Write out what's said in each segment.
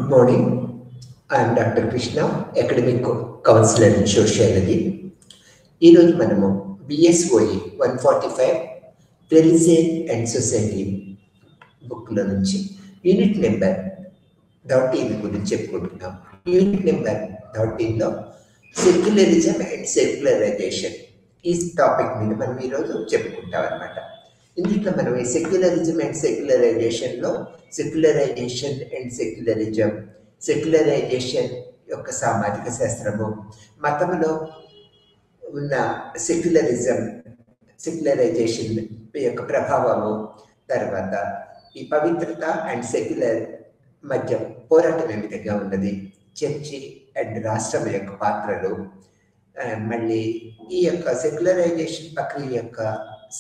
Good morning. I am Dr. Krishna, Academic Counselor in Sociology. ఈరోజు మనము BSOE 145 Religion and Society బుక్లో నుంచి unit number 13 గురించి చెప్పుకుంటున్నాం. యూనిట్ నెంబర్ 13లో సెక్యులరిజం అండ్ సెక్యులరైజేషన్ ఈ టాపిక్ మీద మనం ఈరోజు చెప్పుకుంటాం అనమాట. ఇందులో మనం ఈ సెక్యులరిజం అండ్ సెక్యులరైజేషన్లో సెక్యులరైజేషన్ అండ్ సెక్యులరిజం, సెక్యులరైజేషన్ యొక్క సామాజిక శాస్త్రము, మతంలో ఉన్న సెక్యులరైజేషన్ యొక్క ప్రభావము, తర్వాత ఈ పవిత్రత అండ్ సెక్యులర్ మధ్య పోరాటం ఏ విధంగా ఉన్నది, చర్చి అండ్ రాష్ట్రం యొక్క పాత్రలు, మళ్ళీ ఈ యొక్క సెక్యులరైజేషన్ ప్రక్రియ యొక్క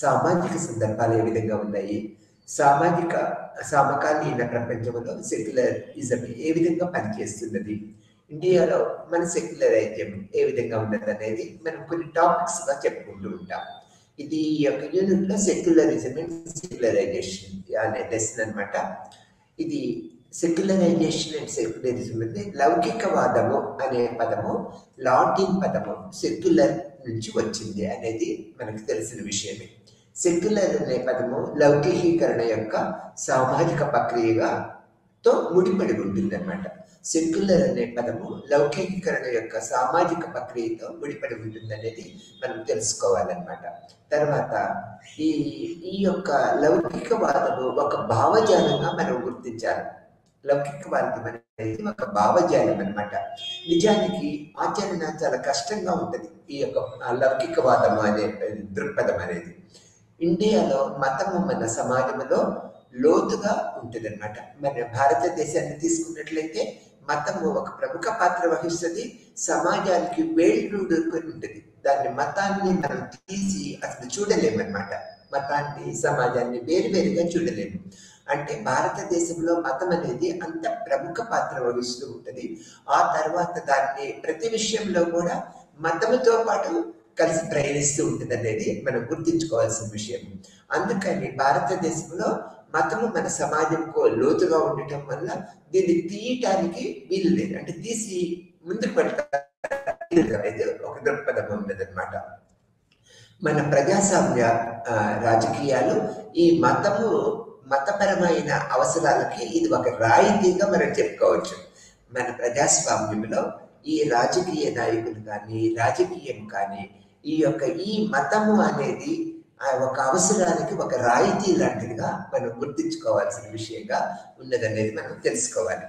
సామాజిక సందర్భాలు ఏ విధంగా ఉన్నాయి, సమకాలీన ప్రపంచంలో సెక్యులరిజం ఏ విధంగా పనిచేస్తున్నది, ఇండియాలో మన సెక్యులరైజం ఏ విధంగా ఉన్నది అనేది మనం కొన్ని టాపిక్స్గా చెప్పుకుంటూ ఉంటాం. ఇది ఈ యొక్క యూనిట్లో సెక్యులరిజం అండ్ సెక్యులరైజేషన్ అనే లెసన్ అనమాట. ఇది సెక్యులరైజేషన్ అండ్ సెక్యులరిజం అంటే లౌకికవాదము అనే పదము లాటిన్ పదము సెక్యులర్ నుంచి వచ్చింది అనేది మనకు తెలిసిన విషయమే. సెక్యులర్ అనే పదము లౌకికీకరణ యొక్క సామాజిక ప్రక్రియతో ముడిపడి ఉంటుంది అనమాట. సెక్యులర్ అనే పదము లౌకికీకరణ యొక్క సామాజిక ప్రక్రియతో ముడిపడి ఉంటుంది అనేది మనం తెలుసుకోవాలన్నమాట. తర్వాత ఈ యొక్క లౌకికవాదము ఒక భావజాలంగా మనం గుర్తించాలి. లౌకికవాదం అనేది ఒక భావజాలం అనమాట. నిజానికి ఆచరణ చాలా కష్టంగా ఉంటుంది ఈ యొక్క లౌకికవాదం అనే దృక్పథం అనేది. ఇండియాలో మతము మన సమాజంలో లోతుగా ఉంటుంది అనమాట. మన భారతదేశాన్ని తీసుకున్నట్లయితే మతము ఒక ప్రముఖ పాత్ర వహిస్తుంది, సమాజానికి వేళ్ళూడుకొని ఉంటుంది. దాన్ని మతాన్ని మనం తీసి అసలు చూడలేమన్నమాట. మతాన్ని సమాజాన్ని వేరువేరుగా చూడలేము. అంటే భారతదేశంలో మతం అనేది అంత ప్రముఖ పాత్ర వహిస్తూ ఉంటుంది. ఆ తర్వాత దాన్ని ప్రతి విషయంలో కూడా మతముతో పాటు కలిసి ప్రయాణిస్తూ ఉంటుంది అనేది మనం గుర్తించుకోవాల్సిన విషయం. అందుకని భారతదేశంలో మతము మన సమాజంకు లోతుగా ఉండటం వల్ల దీన్ని తీయటానికి వీలు లేదు, అంటే తీసి ముందుకు పెడతారు ఒక దృక్పథం ఉన్నదన్నమాట. మన ప్రజాస్వామ్య రాజకీయాలు ఈ మతపరమైన అవసరాలకి ఇది ఒక రాయితీగా మనం చెప్పుకోవచ్చు. మన ప్రజాస్వామ్యంలో ఈ రాజకీయ నాయకులు కానీ రాజకీయం కానీ ఈ మతము అనేది ఒక అవసరానికి ఒక రాయితీ లాంటిదిగా మనం గుర్తించుకోవాల్సిన విషయంగా ఉన్నదనేది మనం తెలుసుకోవాలి.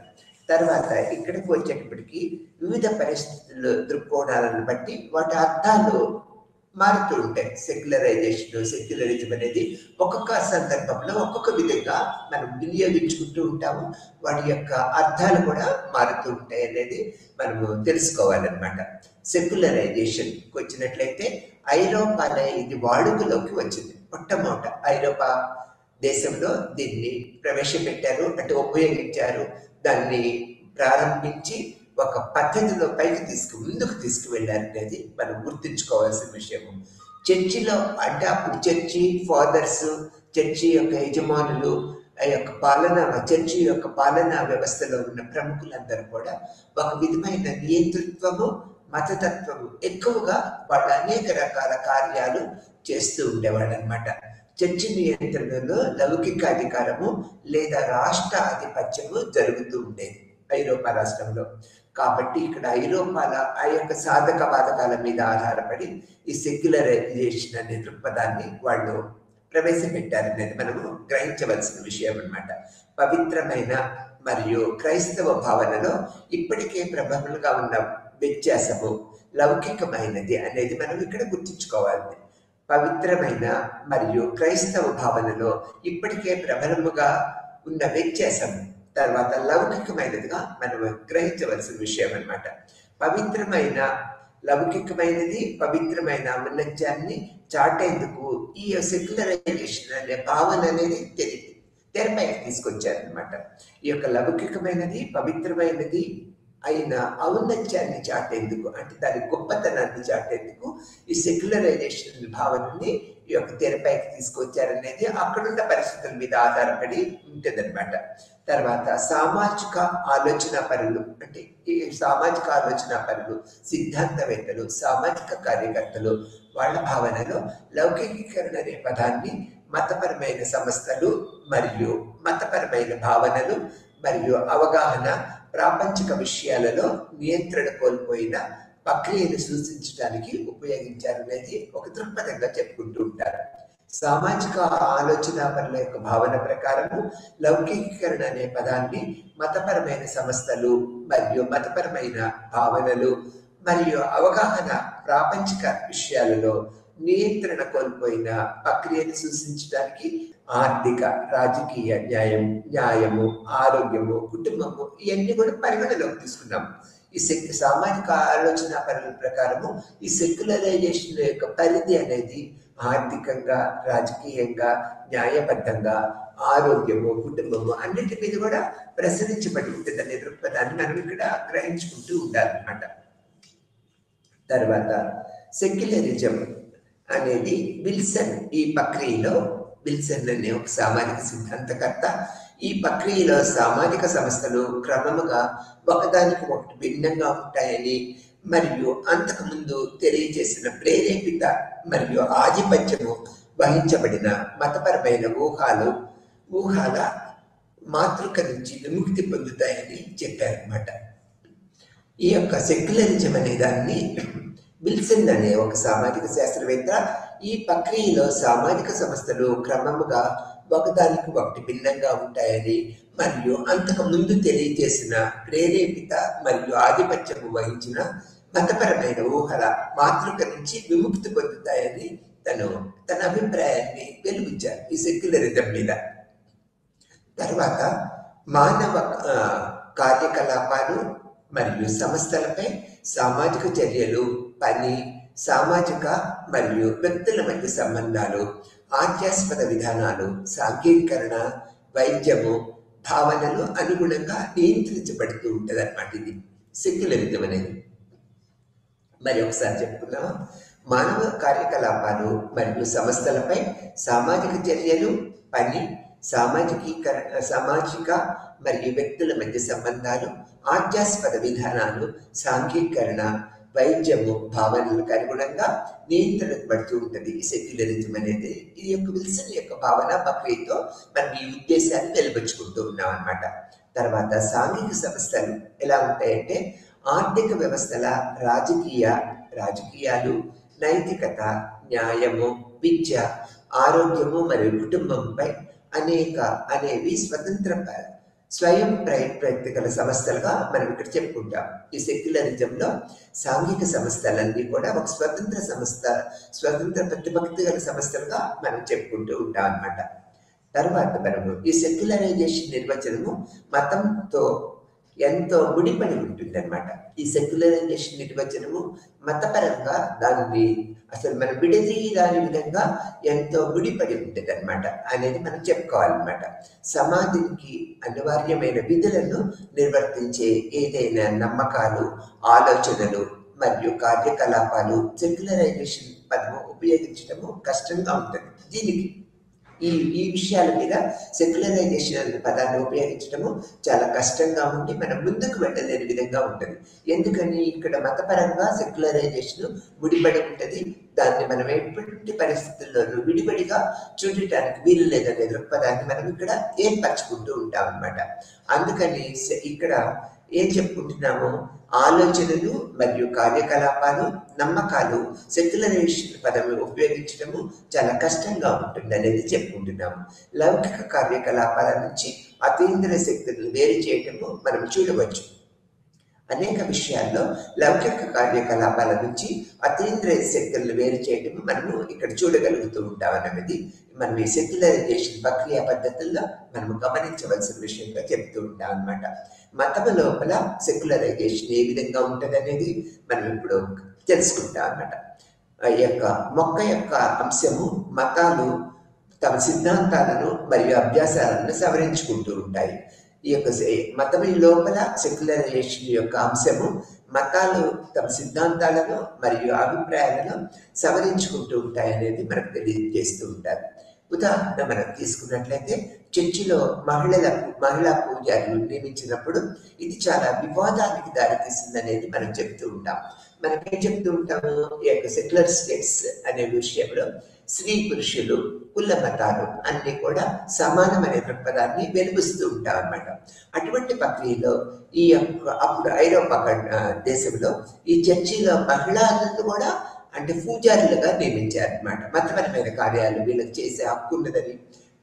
తర్వాత ఇక్కడికి వచ్చేటప్పటికి వివిధ పరిస్థితులు దృక్కోణాలను బట్టి వాటి అర్థాలు మారుతూ ఉంటాయి. సెక్యులరిజం అనేది ఒక్కొక్క సందర్భంలో ఒక్కొక్క విధంగా మనం వినియోగించుకుంటూ ఉంటాము. వాటి యొక్క అర్థాలు కూడా మారుతూ ఉంటాయి అనేది మనము తెలుసుకోవాలన్నమాట. సెక్యులరైజేషన్కి వచ్చినట్లయితే ఐరోపాలో ఇది వాడుకలోకి వచ్చింది. మొట్టమొదట ఐరోపా దేశంలో దీన్ని ప్రవేశపెట్టారు, అంటే ఉపయోగించారు. దాన్ని ప్రారంభించి ఒక పద్ధతిలో ముందుకు తీసుకువెళ్ళారు అనేది మనం గుర్తుంచుకోవాల్సిన విషయము. చర్చిలో అంటే అప్పుడు చర్చి ఫాదర్స్, చర్చి యొక్క యజమానులు, చర్చి యొక్క పాలనా వ్యవస్థలో ఉన్న ప్రముఖులందరూ కూడా ఒక విధమైన నియంతృత్వము, మతతత్వము ఎక్కువగా వాళ్ళు అనేక రకాల కార్యాలు చేస్తూ ఉండేవాడు అనమాట. చర్చి నియంత్రణలో లౌకిక అధికారము లేదా రాష్ట్ర ఆధిపత్యము జరుగుతూ ఉండేది ఐరోపా రాష్ట్రంలో. కాబట్టి ఇక్కడ ఐరోపాల ఆ యొక్క సాధక బాధకాల మీద ఆధారపడి ఈ సెక్యులరైజేషన్ అనే దృక్పథాన్ని వాళ్ళు ప్రవేశపెట్టారనేది మనము గ్రహించవలసిన విషయం అన్నమాట. పవిత్రమైన మరియు క్రైస్తవ భావనలో ఇప్పటికే ప్రబలంగా ఉన్న వ్యత్యాసము లౌకికమైనది అనేది మనం ఇక్కడ గుర్తుంచుకోవాలి. పవిత్రమైన మరియు క్రైస్తవ భావనలో ఇప్పటికే ప్రబలముగా ఉన్న వ్యత్యాసం తర్వాత లౌకికమైనదిగా మనం గ్రహించవలసిన విషయం అన్నమాట. లౌకికమైనది పవిత్రమైన ఔన్నత్యాన్ని చాటేందుకు ఈ సెక్యులరైజేషన్ అనే భావన అనేది తెరపైకి తీసుకొచ్చారనమాట. ఈ యొక్క లౌకికమైనది పవిత్రమైనది అయిన ఔన్నత్యాన్ని చాటేందుకు, అంటే దాని గొప్పతనాన్ని చాటేందుకు ఈ సెక్యులరైజేషన్ భావనని ఈ యొక్క తెరపైకి తీసుకొచ్చారనేది అక్కడున్న పరిస్థితుల మీద ఆధారపడి ఉంటుందన్నమాట. తర్వాత సామాజిక ఆలోచన పరులు, అంటే ఈ సామాజిక ఆలోచన పరులు, సిద్ధాంతవేత్తలు, సామాజిక కార్యకర్తలు వాళ్ళ భావనలో లౌకికీకరణ అనే పదాన్ని మతపరమైన సంస్థలు మరియు మతపరమైన భావనలు మరియు అవగాహన, ప్రాపంచిక విషయాలలో నియంత్రణ కోల్పోయిన ప్రక్రియను సూచించడానికి ఉపయోగించారనేది ఒక దృక్పథంగా చెప్పుకుంటూ ఉంటారు. సామాజిక ఆలోచన పనుల యొక్క భావన ప్రకారము లౌకికీకరణ అనే పదాన్ని మతపరమైన సంస్థలు మరియు మతపరమైన భావనలు మరియు అవగాహన, ప్రాపంచిక విషయాలలో నియంత్రణ కోల్పోయిన ప్రక్రియను సూచించడానికి ఆర్థిక, రాజకీయ న్యాయము, ఆరోగ్యము, కుటుంబము ఇవన్నీ కూడా పరిగణలోకి తీసుకున్నాం. ఈ సామాజిక ఆలోచన పరుల ప్రకారము ఈ సెక్యులరైజేషన్ యొక్క పరిధి అనేది ఆర్థికంగా, రాజకీయంగా, న్యాయబద్ధంగా, ఆరోగ్యము, కుటుంబము అన్నిటి మీద కూడా ప్రసరించబడి ఉంటుంది అనే దృక్పథాన్ని మనం ఇక్కడ గ్రహించుకుంటూ ఉండాలన్నమాట. తర్వాత సెక్యులరిజం అనేది విల్సన్, ఈ ప్రక్రియలో విల్సన్ అనే ఒక సామాజిక సిద్ధాంతకర్త ఈ ప్రక్రియలో సామాజిక సంస్థలు క్రమముగా ఒకదానికి ఒకటి భిన్నంగా ఉంటాయని మరియు అంతకుముందు తెలియజేసిన ప్రేరేపిత మరియు ఆధిపత్యము వహించబడిన మతపరమైన ఊహాల మాతృక నుంచి విముక్తి పొందుతాయని చెప్పారన్నమాట. ఈ యొక్క సెక్యులరిజం అనే దాన్ని విల్సన్ అనే ఒక సామాజిక శాస్త్రవేత్త ఈ ప్రక్రియలో సామాజిక సంస్థలు క్రమముగా ఒకదానికి ఒకటి భిన్నంగా ఉంటాయని మరియు అంతకు ముందు తెలియజేసిన ప్రేరేపిత మరియు ఆధిపత్యము వహించిన మతపరమైన ఊహల మాతృక నుంచి విముక్తి పొందుతాయని తన అభిప్రాయాన్ని వెలువచ్చారు ఈ సెక్యులరిజం మీద. తర్వాత మానవ కార్యకలాపాలు మరియు సంస్థలపై సామాజిక చర్యలు, పని, సామాజిక మరియు వ్యక్తుల మధ్య సంబంధాలు, ఆధ్యాత్మిక విధానాలు, సాంఘికీకరణ, వైద్యము, భావనలు అనుగుణంగా నియంత్రించబడుతూ ఉంటుంది అన్నమాట ఇది సెక్యులరిజం అనేది. మరి ఒకసారి చెప్పుకున్నాం. మానవ కార్యకలాపాలు మరియు సంస్థలపై సామాజిక చర్యలు, పని, సామాజిక మరియు వ్యక్తుల మధ్య సంబంధాలు, ఆధ్యాత్మిక విధానాలు, సాంఘికీకరణ, వైద్యము, భావనలకు అనుగుణంగా నియంత్రించబడుతూ ఉంటుంది ఈ సెక్యులరిజం అనేది. ఇది యొక్క విల్సన్ యొక్క భావన ప్రక్రియతో మనం ఈ ఉద్దేశాన్ని వెలువచ్చుకుంటూ ఉన్నాం అన్నమాట. తర్వాత సాంఘిక సంస్థలు ఎలా ఉంటాయంటే ఆర్థిక వ్యవస్థల, రాజకీయాలు, నైతికత, న్యాయము, విద్య, ఆరోగ్యము మరియు కుటుంబంపై అనేవి స్వయం ప్రయత్న గల సంస్థలుగా మనం ఇక్కడ చెప్పుకుంటాం. ఈ సెక్యులరిజంలో సాంఘిక సంస్థలన్నీ కూడా ఒక స్వతంత్ర ప్రతిభక్తి గల సంస్థలుగా మనం చెప్పుకుంటూ ఉంటాం అన్నమాట. తర్వాత మనము ఈ సెక్యులరైజేషన్ నిర్వచనము మతంతో ఎంతో ముడిపడి ఉంటుంది అనమాట. ఈ సెక్యులరైజేషన్ నిర్వచనము మతపరంగా దాన్ని అసలు మనం విడదీయరాని విధంగా ఎంతో ముడిపడి ఉంటుంది అనమాట అనేది మనం చెప్పుకోవాలన్నమాట. సమాజానికి అనివార్యమైన విధులను నిర్వర్తించే ఏదైనా నమ్మకాలు, ఆలోచనలు మరియు కార్యకలాపాలు సెక్యులరైజేషన్ పదము ఉపయోగించడము కష్టంగా ఉంటుంది. దీనికి ఈ విషయాల మీద సెక్యులరైజేషన్ అనే పదాన్ని ఉపయోగించడము చాలా కష్టంగా ఉండి మనం ముందుకు వెళ్ళలేని విధంగా ఉంటుంది. ఎందుకని ఇక్కడ మతపరంగా సెక్యులరైజేషన్ ముడిపడి ఉంటుంది. దాన్ని మనం ఎటువంటి పరిస్థితుల్లోనూ విడిపడిగా చూడటానికి వీలు లేదనే దృక్పథాన్ని మనం ఇక్కడ ఏర్పరచుకుంటూ ఉంటాం అన్నమాట. అందుకని ఇక్కడ ఏం చెప్పుకుంటున్నాము, ఆలోచనలు మరియు కార్యకలాపాలు, నమ్మకాలు సెక్యులరైజేషన్ పదం ఉపయోగించడము చాలా కష్టంగా ఉంటుంది అనేది చెప్పుకుంటున్నాము. లౌకిక కార్యకలాపాల నుంచి అతీంద్రియ శక్తులను వేరు చేయటము మనం చూడవచ్చు. అనేక విషయాల్లో లౌకిక కార్యకలాపాల నుంచి అతీంద్రియ శక్తులను వేరు చేయటము మనము ఇక్కడ చూడగలుగుతూ ఉంటాం అనేది మనం ఈ సెక్యులరైజేషన్ ప్రక్రియ పద్ధతుల్లో మనము గమనించవలసిన విషయంగా చెప్తూ ఉంటాం అన్నమాట. మతము లోపల సెక్యులరైజేషన్ ఏ విధంగా ఉంటుంది అనేది మనం ఇప్పుడు తెలుసుకుంటాం అన్నమాట. ఈ యొక్క మొక్క యొక్క అంశము మతాలు తమ సిద్ధాంతాలను మరియు అభ్యాసాలను సవరించుకుంటూ ఉంటాయి. ఈ యొక్క మతం లోపల సెక్యులరైజేషన్ యొక్క అంశము మతాలు తమ సిద్ధాంతాలను మరియు అభిప్రాయాలను సవరించుకుంటూ ఉంటాయనేది మనకు తెలియజేస్తూ ఉంటారు. ఉదాహరణ మనం తీసుకున్నట్లయితే చర్చిలో మహిళా పూజారులు నియమించినప్పుడు ఇది చాలా వివాదానికి దారితీస్తుంది అనేది మనం చెప్తూ ఉంటాం. మనం ఏం చెప్తూ ఉంటాము, ఈ యొక్క సెక్యులర్ స్టేట్స్ అనే విషయంలో స్త్రీ పురుషులు కుల మతాలు అన్ని కూడా సమానమనే దృక్పథాన్ని వెలిపిస్తూ ఉంటాం అన్నమాట. అటువంటి ప్రక్రియలో ఈ యొక్క అప్పుడు ఐరోపా దేశంలో ఈ చర్చిలో మహిళలను కూడా అంటే పూజారులుగా నియమించారు అనమాట. మతపరమైన కార్యాలు వీళ్ళకి చేసే హక్కు ఉన్నదని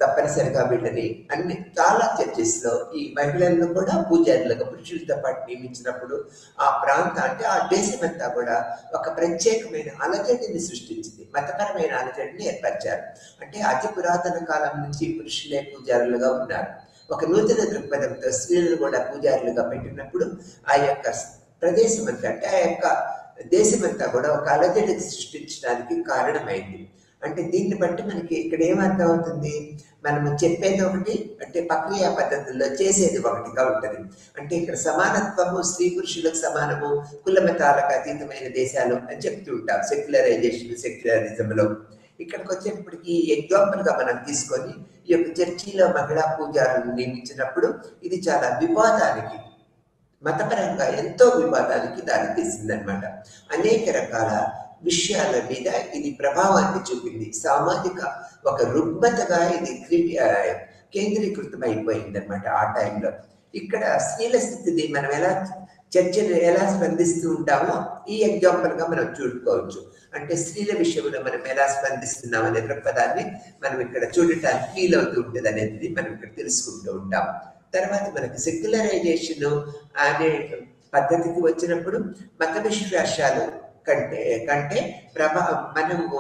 తప్పనిసరిగా వీళ్ళని అన్ని చాలా చర్చెస్లో ఈ మహిళలను కూడా పూజారులుగా పురుషులతో పాటు నియమించినప్పుడు ఆ ప్రాంతం అంటే ఆ దేశమంతా కూడా ఒక ప్రత్యేకమైన అలజడిని సృష్టించింది, మతపరమైన అలజడిని ఏర్పరిచారు. అంటే అతి పురాతన కాలం నుంచి పురుషులే పూజారులుగా ఉన్నారు. ఒక నూతన దృక్పథంతో స్త్రీలను కూడా పూజారులుగా పెట్టినప్పుడు ఆ యొక్క ప్రదేశం అంతా అంటే ఆ యొక్క దేశమంతా కూడా ఒక అలజడి సృష్టించడానికి కారణమైంది. అంటే దీన్ని బట్టి మనకి ఇక్కడ ఏమర్థం అవుతుంది, మనము చెప్పేది ఒకటి అంటే ప్రక్రియ పద్ధతుల్లో చేసేది ఒకటిగా ఉంటుంది. అంటే ఇక్కడ సమానత్వము స్త్రీ పురుషులకు సమానము, కుల మతాలకు అతీతమైన దేశాలు అని చెప్తూ ఉంటాం సెక్యులరిజంలో. ఇక్కడికి వచ్చేటప్పటికి ఎగ్జాంపుల్గా మనం తీసుకొని ఈ యొక్క చర్చిలో మహిళా పూజారులను నియమించినప్పుడు ఇది చాలా వివాదానికి, మతపరంగా ఎంతో వివాదానికి దారితీసిందనమాట. అనేక రకాల విషయాల మీద ఇది ప్రభావాన్ని చూపింది. సామాజిక ఒక రుగ్మతగా ఇది కేంద్రీకృతం అయిపోయింది అనమాట ఆ టైంలో. ఇక్కడ స్త్రీల స్థితిని మనం చర్చలు ఎలా స్పందిస్తూ ఉంటామో ఈ ఎగ్జాంపుల్గా మనం చూడుకోవచ్చు. అంటే స్త్రీల విషయంలో మనం ఎలా స్పందిస్తున్నాం అనే దృక్పథాన్ని మనం ఇక్కడ చూడటానికి ఫీల్ అవుతూ ఉంటుంది అనేది మనం ఇక్కడ తెలుసుకుంటూ ఉంటాం. తర్వాత మనకి సెక్యులరైజేషన్ అనే పద్ధతికి వచ్చినప్పుడు మత విశ్వాసాలు కంటే మనము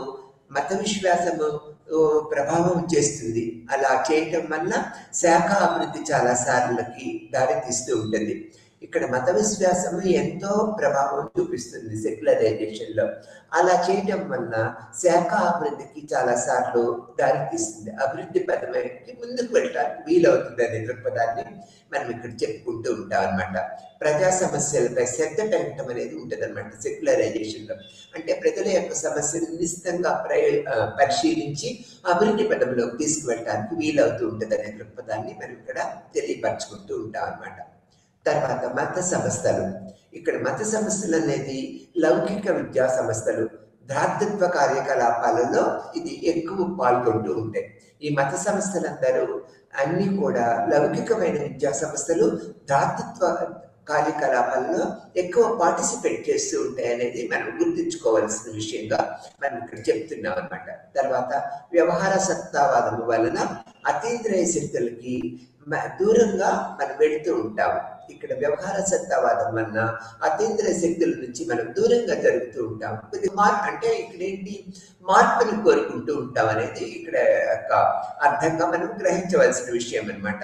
మత విశ్వాసము ప్రభావం చేస్తుంది. అలా చేయటం వల్ల శాఖ అభివృద్ధి చాలా సార్లకి దారితీస్తూ ఉంటుంది. ఇక్కడ మత విశ్వాసము ఎంతో ప్రభావం చూపిస్తుంది సెక్యులరైజేషన్లో. అలా చేయటం వల్ల శాఖ అభివృద్ధికి చాలా సార్లు దారితీస్తుంది, అభివృద్ధి పదమైకి ముందుకు వెళ్ళడానికి వీలవుతుంది అనే దృక్పథాన్ని మనం ఇక్కడ చెప్పుకుంటూ ఉంటాం అనమాట. ప్రజా సమస్యలపై శ్రద్ధ పెరగటం అనేది ఉంటుంది అనమాట సెక్యులరైజేషన్లో. అంటే ప్రజల యొక్క సమస్యలు నిశ్చితంగా పరిశీలించి అభివృద్ధి పదంలోకి తీసుకువెళ్ళడానికి వీలవుతూ ఉంటుంది అనే దృక్పథాన్ని మనం ఇక్కడ తెలియపరచుకుంటూ ఉంటాం అనమాట. తర్వాత మత సంస్థలు. ఇక్కడ మత సంస్థలు అనేది లౌకిక విద్యా సంస్థలు, ధార్తత్వ కార్యకలాపాలలో ఇది ఎక్కువ పాల్గొంటూ ఉంటాయి. ఈ మత సంస్థలందరూ అన్ని కూడా లౌకికమైన విద్యా సంస్థలు ధార్తత్వ కార్యకలాపాలలో ఎక్కువ పార్టిసిపేట్ చేస్తూ ఉంటాయి అనేది మనం గుర్తుంచుకోవాల్సిన విషయంగా మనం ఇక్కడ చెప్తున్నాం అనమాట. తర్వాత వ్యవహార సత్తావాదము వలన అతీంద్రియ శక్తులకి దూరంగా మనం వెళుతూ ఉంటాం. ఇక్కడ వ్యవహార సత్తావాదం వలన అతీంద్రియ శక్తుల నుంచి మనం దూరంగా జరుగుతూ ఉంటాం. అంటే ఇక్కడ ఏంటి, మార్పుని కోరుకుంటూ ఉంటాం అనేది ఇక్కడ అర్థంగా మనం గ్రహించవలసిన విషయం అనమాట.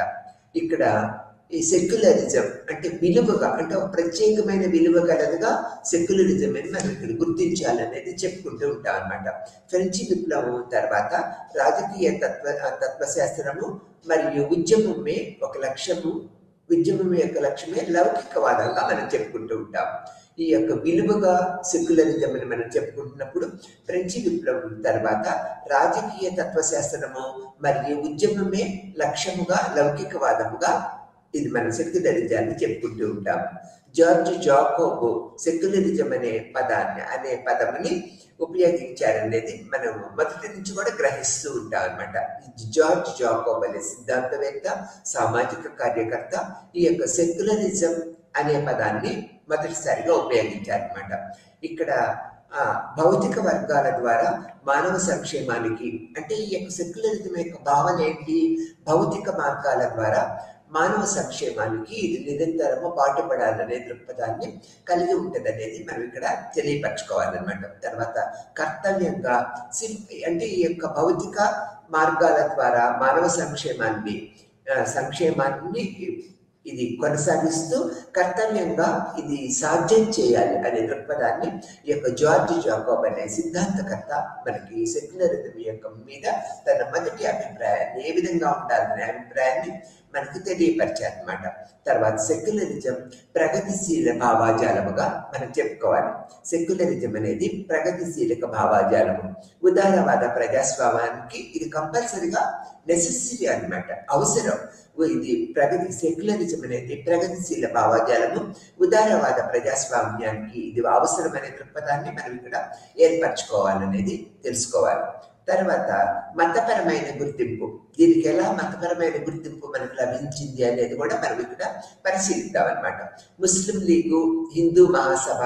ఇక్కడ ఈ సెక్యులరిజం అంటే విలువగా, అంటే ఒక ప్రత్యేకమైన విలువ కలదుగా సెక్యులరిజం అని మనం ఇక్కడ గుర్తించాలనేది చెప్పుకుంటూ ఉంటాం అనమాట. ఫ్రెంచి విప్లవం తర్వాత రాజకీయ తత్వశాస్త్రము మరియు ఉద్యమమే ఒక లక్ష్యము, ఉద్యమం యొక్క లక్ష్యమే లౌకికవాదంగా మనం చెప్పుకుంటూ ఉంటాం. ఈ యొక్క విలువగా సెక్యులరిజం అని మనం చెప్పుకుంటున్నప్పుడు ఫ్రెంచి విప్లవం తర్వాత రాజకీయ తత్వశాస్త్రము మరియు ఉద్యమమే లక్ష్యముగా లౌకికవాదముగా ఇది మనం సెక్యులరిజాన్ని చెప్పుకుంటూ ఉంటాం. జార్జ్ జాకోబ్ సెక్యులరిజం అనే పదముని ఉపయోగించారనేది మనం మొదటి నుంచి కూడా గ్రహిస్తూ ఉంటాం అనమాట. జార్జ్ జాకోబ్ అనే సిద్ధాంతవేత్త, సామాజిక కార్యకర్త ఈ యొక్క సెక్యులరిజం అనే పదాన్ని మొదటిసారిగా ఉపయోగించారనమాట. ఇక్కడ భౌతిక వర్గాల ద్వారా మానవ సంక్షేమానికి, అంటే ఈ యొక్క సెక్యులరిజం యొక్క భావన ఏంటి, భౌతిక మార్గాల ద్వారా మానవ సంక్షేమానికి ఇది నిరంతరము పాటుపడాలనే దృక్పథాన్ని కలిగి ఉంటుంది అనేది మనం ఇక్కడ తెలియపరచుకోవాలన్నమాట. తర్వాత కర్తవ్యంగా అంటే ఈ యొక్క భౌతిక మార్గాల ద్వారా మానవ సంక్షేమాన్ని ఇది కొనసాగిస్తూ కర్తవ్యంగా ఇది సాధ్యం చేయాలి అనే దృక్పథాన్ని ఈ యొక్క జార్జ్ జాకోబ్ అనే సిద్ధాంతకర్త మనకి సెక్యులరిజం యొక్క మీద తన మొదటి అభిప్రాయాన్ని, ఏ విధంగా ఉండాలనే అభిప్రాయాన్ని మనకు తెలియపరిచారనమాట. తర్వాత సెక్యులరిజం ప్రగతిశీల భావాజాలముగా మనం చెప్పుకోవాలి. సెక్యులరిజం అనేది ప్రగతిశీలక భావాజాలము. ఉదారవాద ప్రజాస్వామ్యానికి ఇది కంపల్సరిగా నెసెసరీ అన్నమాట, అవసరం. ఇది సెక్యులరిజం అనేది ప్రగతిశీల భావాజాలము, ఉదారవాద ప్రజాస్వామ్యానికి ఇది అవసరం అనే దృక్పథాన్ని మనం ఇక్కడ ఏర్పరచుకోవాలనేది తెలుసుకోవాలి. తర్వాత మతపరమైన గుర్తింపు, దీనికి ఎలా మతపరమైన గుర్తింపు మనకు లభించింది అనేది కూడా మనం ఇక్కడ పరిశీలిద్దాం అనమాట. ముస్లిం లీగు, హిందూ మహాసభ,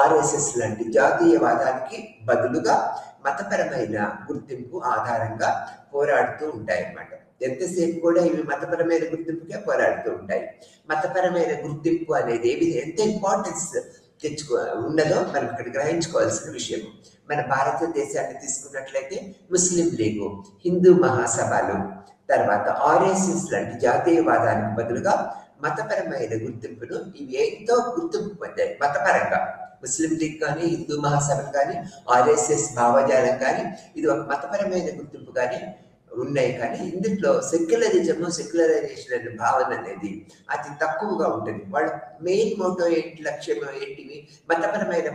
ఆర్ఎస్ఎస్ లాంటి జాతీయవాదానికి బదులుగా మతపరమైన గుర్తింపు ఆధారంగా పోరాడుతూ ఉంటాయి అన్నమాట. ఎంతసేపు కూడా ఇవి మతపరమైన గుర్తింపుకే పోరాడుతూ ఉంటాయి. మతపరమైన గుర్తింపు అనేది ఎంత ఇంపార్టెన్స్ ఉన్నదో మనం ఇక్కడ గ్రహించుకోవాల్సిన విషయం. మన భారతదేశాన్ని తీసుకున్నట్లయితే ముస్లిం లీగు, హిందూ మహాసభలు, తర్వాత ఆర్ఎస్ఎస్ లాంటి జాతీయవాదానికి బదులుగా మతపరమైన గుర్తింపును ఇవి ఎంతో గుర్తింపు పొందాయి మతపరంగా. ముస్లిం లీగ్ కానీ, హిందూ మహాసభలు కానీ, ఆర్ఎస్ఎస్ భావజాలం కానీ ఇది ఒక మతపరమైన గుర్తింపు కానీ ఉన్నాయి. కానీ ఇందులో సెక్యులరైజేషన్ అనే భావన అనేది అతి తక్కువగా ఉంటుంది. వాళ్ళ మెయిన్ మోటో ఏంటి, లక్ష్యం ఏంటివి, మతపరమైన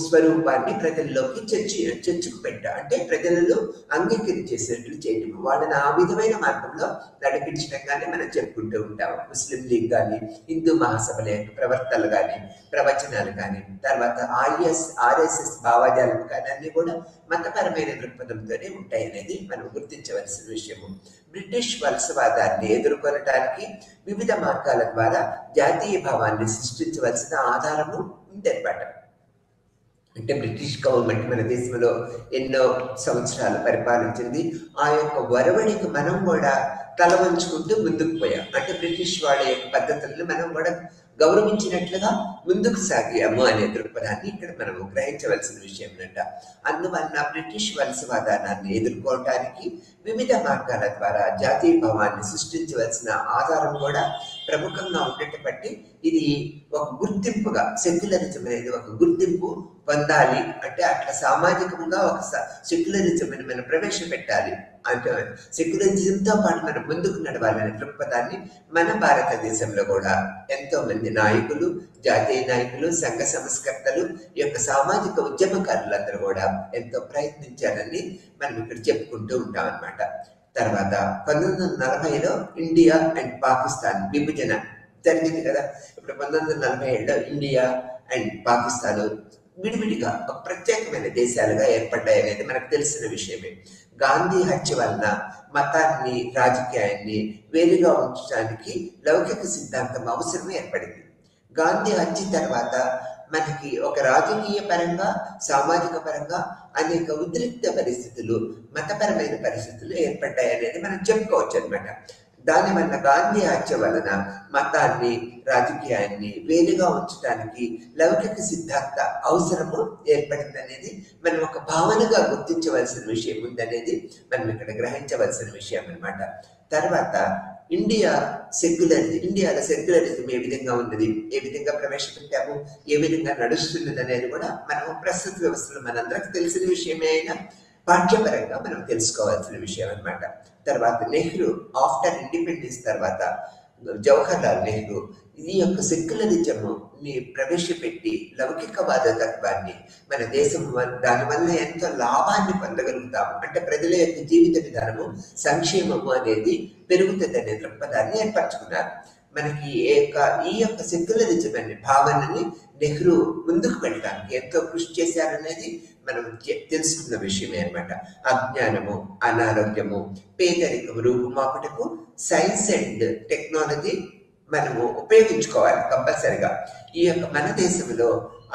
స్వరూపాన్ని ప్రజల్లోకి చర్చకు అంటే ప్రజలలో అంగీకరించేసినట్లు చేయడం, వాళ్ళని ఆ విధమైన మార్గంలో నడిపించడంగానే మనం చెప్పుకుంటూ ఉంటాం. ముస్లిం లీగ్ కానీ, హిందూ మహాసభల యొక్క ప్రవర్తనలు కానీ, ప్రవచనాలు కానీ, తర్వాత ఆర్ఎస్ఎస్ భావజాలం కానీ అన్ని కూడా మతపరమైన దృక్పథంతోనే ఉంటాయి అనేది మనం గుర్తించవలసిన విషయము. బ్రిటిష్ వలసవాదాన్ని ఎదుర్కొనడానికి వివిధ మార్గాల ద్వారా జాతీయ భావాన్ని సృష్టించవలసిన ఆధారము ఉందన్నమాట. అంటే బ్రిటిష్ గవర్నమెంట్ మన దేశంలో ఎన్నో సంవత్సరాలు పరిపాలించింది. ఆ యొక్క వరవడికి మనం కూడా తల వంచుకుంటూ ముందుకు పోయాం. అంటే బ్రిటిష్ వాళ్ళ యొక్క పద్ధతులను మనం కూడా గౌరవించినట్లుగా ముందుకు సాగాము అనే దృక్పథాన్ని ఇక్కడ మనం గ్రహించవలసిన విషయం అంట. అందువల్ల బ్రిటిష్ వలసవాదాన్ని ఎదుర్కోవటానికి వివిధ మార్గాల ద్వారా జాతీయ భావాన్ని సృష్టించవలసిన ఆధారం కూడా ప్రముఖంగా ఉండటం బట్టి ఇది ఒక గుర్తింపుగా, సెక్యులరిజం అనేది ఒక గుర్తింపు పొందాలి అంటే అట్లా సామాజికంగా ఒక సెక్యులరిజం అని మనం ప్రవేశపెట్టాలి. అంటే సెక్యులరిజంతో పాటు మనం ముందుకు నడవాలనే దృక్పథాన్ని మన భారతదేశంలో కూడా ఎంతో మంది నాయకులు, జాతీయ నాయకులు, సంఘ సంస్కర్తలు, ఈ యొక్క సామాజిక ఉద్యమకారులందరూ కూడా ఎంతో ప్రయత్నించారని మనం ఇక్కడ చెప్పుకుంటూ ఉంటాం అన్నమాట. తర్వాత 1940లో ఇండియా అండ్ పాకిస్తాన్ విభజన జరిగింది కదా. ఇప్పుడు 1947లో ఇండియా అండ్ పాకిస్తాన్ విడివిడిగా ఒక ప్రత్యేకమైన దేశాలుగా ఏర్పడ్డాయి అనేది మనకు తెలిసిన విషయమే. గాంధీ హత్య వలన మతాన్ని, రాజకీయాన్ని వేరుగా ఉంచడానికి లౌకిక సిద్ధాంతం అవసరం ఏర్పడింది. గాంధీ హత్య తర్వాత మనకి ఒక రాజకీయ పరంగా, సామాజిక పరంగా అనేక ఉద్రిక్త పరిస్థితులు, మతపరమైన పరిస్థితులు ఏర్పడ్డాయి అనేది మనం చెప్పుకోవచ్చు అనమాట. దానివల్ల గాంధీ హత్య వలన మతాన్ని, రాజకీయాన్ని వేరుగా ఉంచడానికి లౌకిక సిద్ధాంత అవసరము ఏర్పడింది అనేది మనం ఒక భావనగా గుర్తించవలసిన విషయం ఉందనేది మనం ఇక్కడ గ్రహించవలసిన విషయం అన్నమాట. తర్వాత ఇండియాలో సెక్యులరిజం ఏ విధంగా ఉన్నది, ఏ విధంగా ప్రవేశపెట్టాము, ఏ విధంగా నడుస్తున్నది అనేది కూడా మనం ప్రస్తుత వ్యవస్థలో మనందరికి తెలిసిన విషయమే అయినా పాఠ్యపరంగా మనం తెలుసుకోవాల్సిన విషయం అన్నమాట. తర్వాత నెహ్రూ ఆఫ్టర్ ఇండిపెండెన్స్ తర్వాత జవహర్లాల్ నెహ్రూ ఈ యొక్క సెక్యులరిజంని ప్రవేశపెట్టి లౌకికవాద తత్వాన్ని మన దేశం దానివల్ల ఎంతో లాభాన్ని పొందగలుగుతాము, అంటే ప్రజల యొక్క జీవిత విధానము, సంక్షేమము అనేది పెరుగుతుంది అనే దృక్పథాన్ని ఏర్పరచుకున్నారు. మనకి ఈ యొక్క సెక్యులరిజం అనే భావనని నెహ్రూ ముందుకు వెళ్ళడానికి ఎంతో కృషి చేశారనేది మనం తెలుసుకున్న విషయమే అనమాట. అజ్ఞానము, అనారోగ్యము, పేదరికము రూపుమాపుటకు సైన్స్ అండ్ టెక్నాలజీ మనము ఉపయోగించుకోవాలి కంపల్సరిగా. ఈ యొక్క మన దేశంలో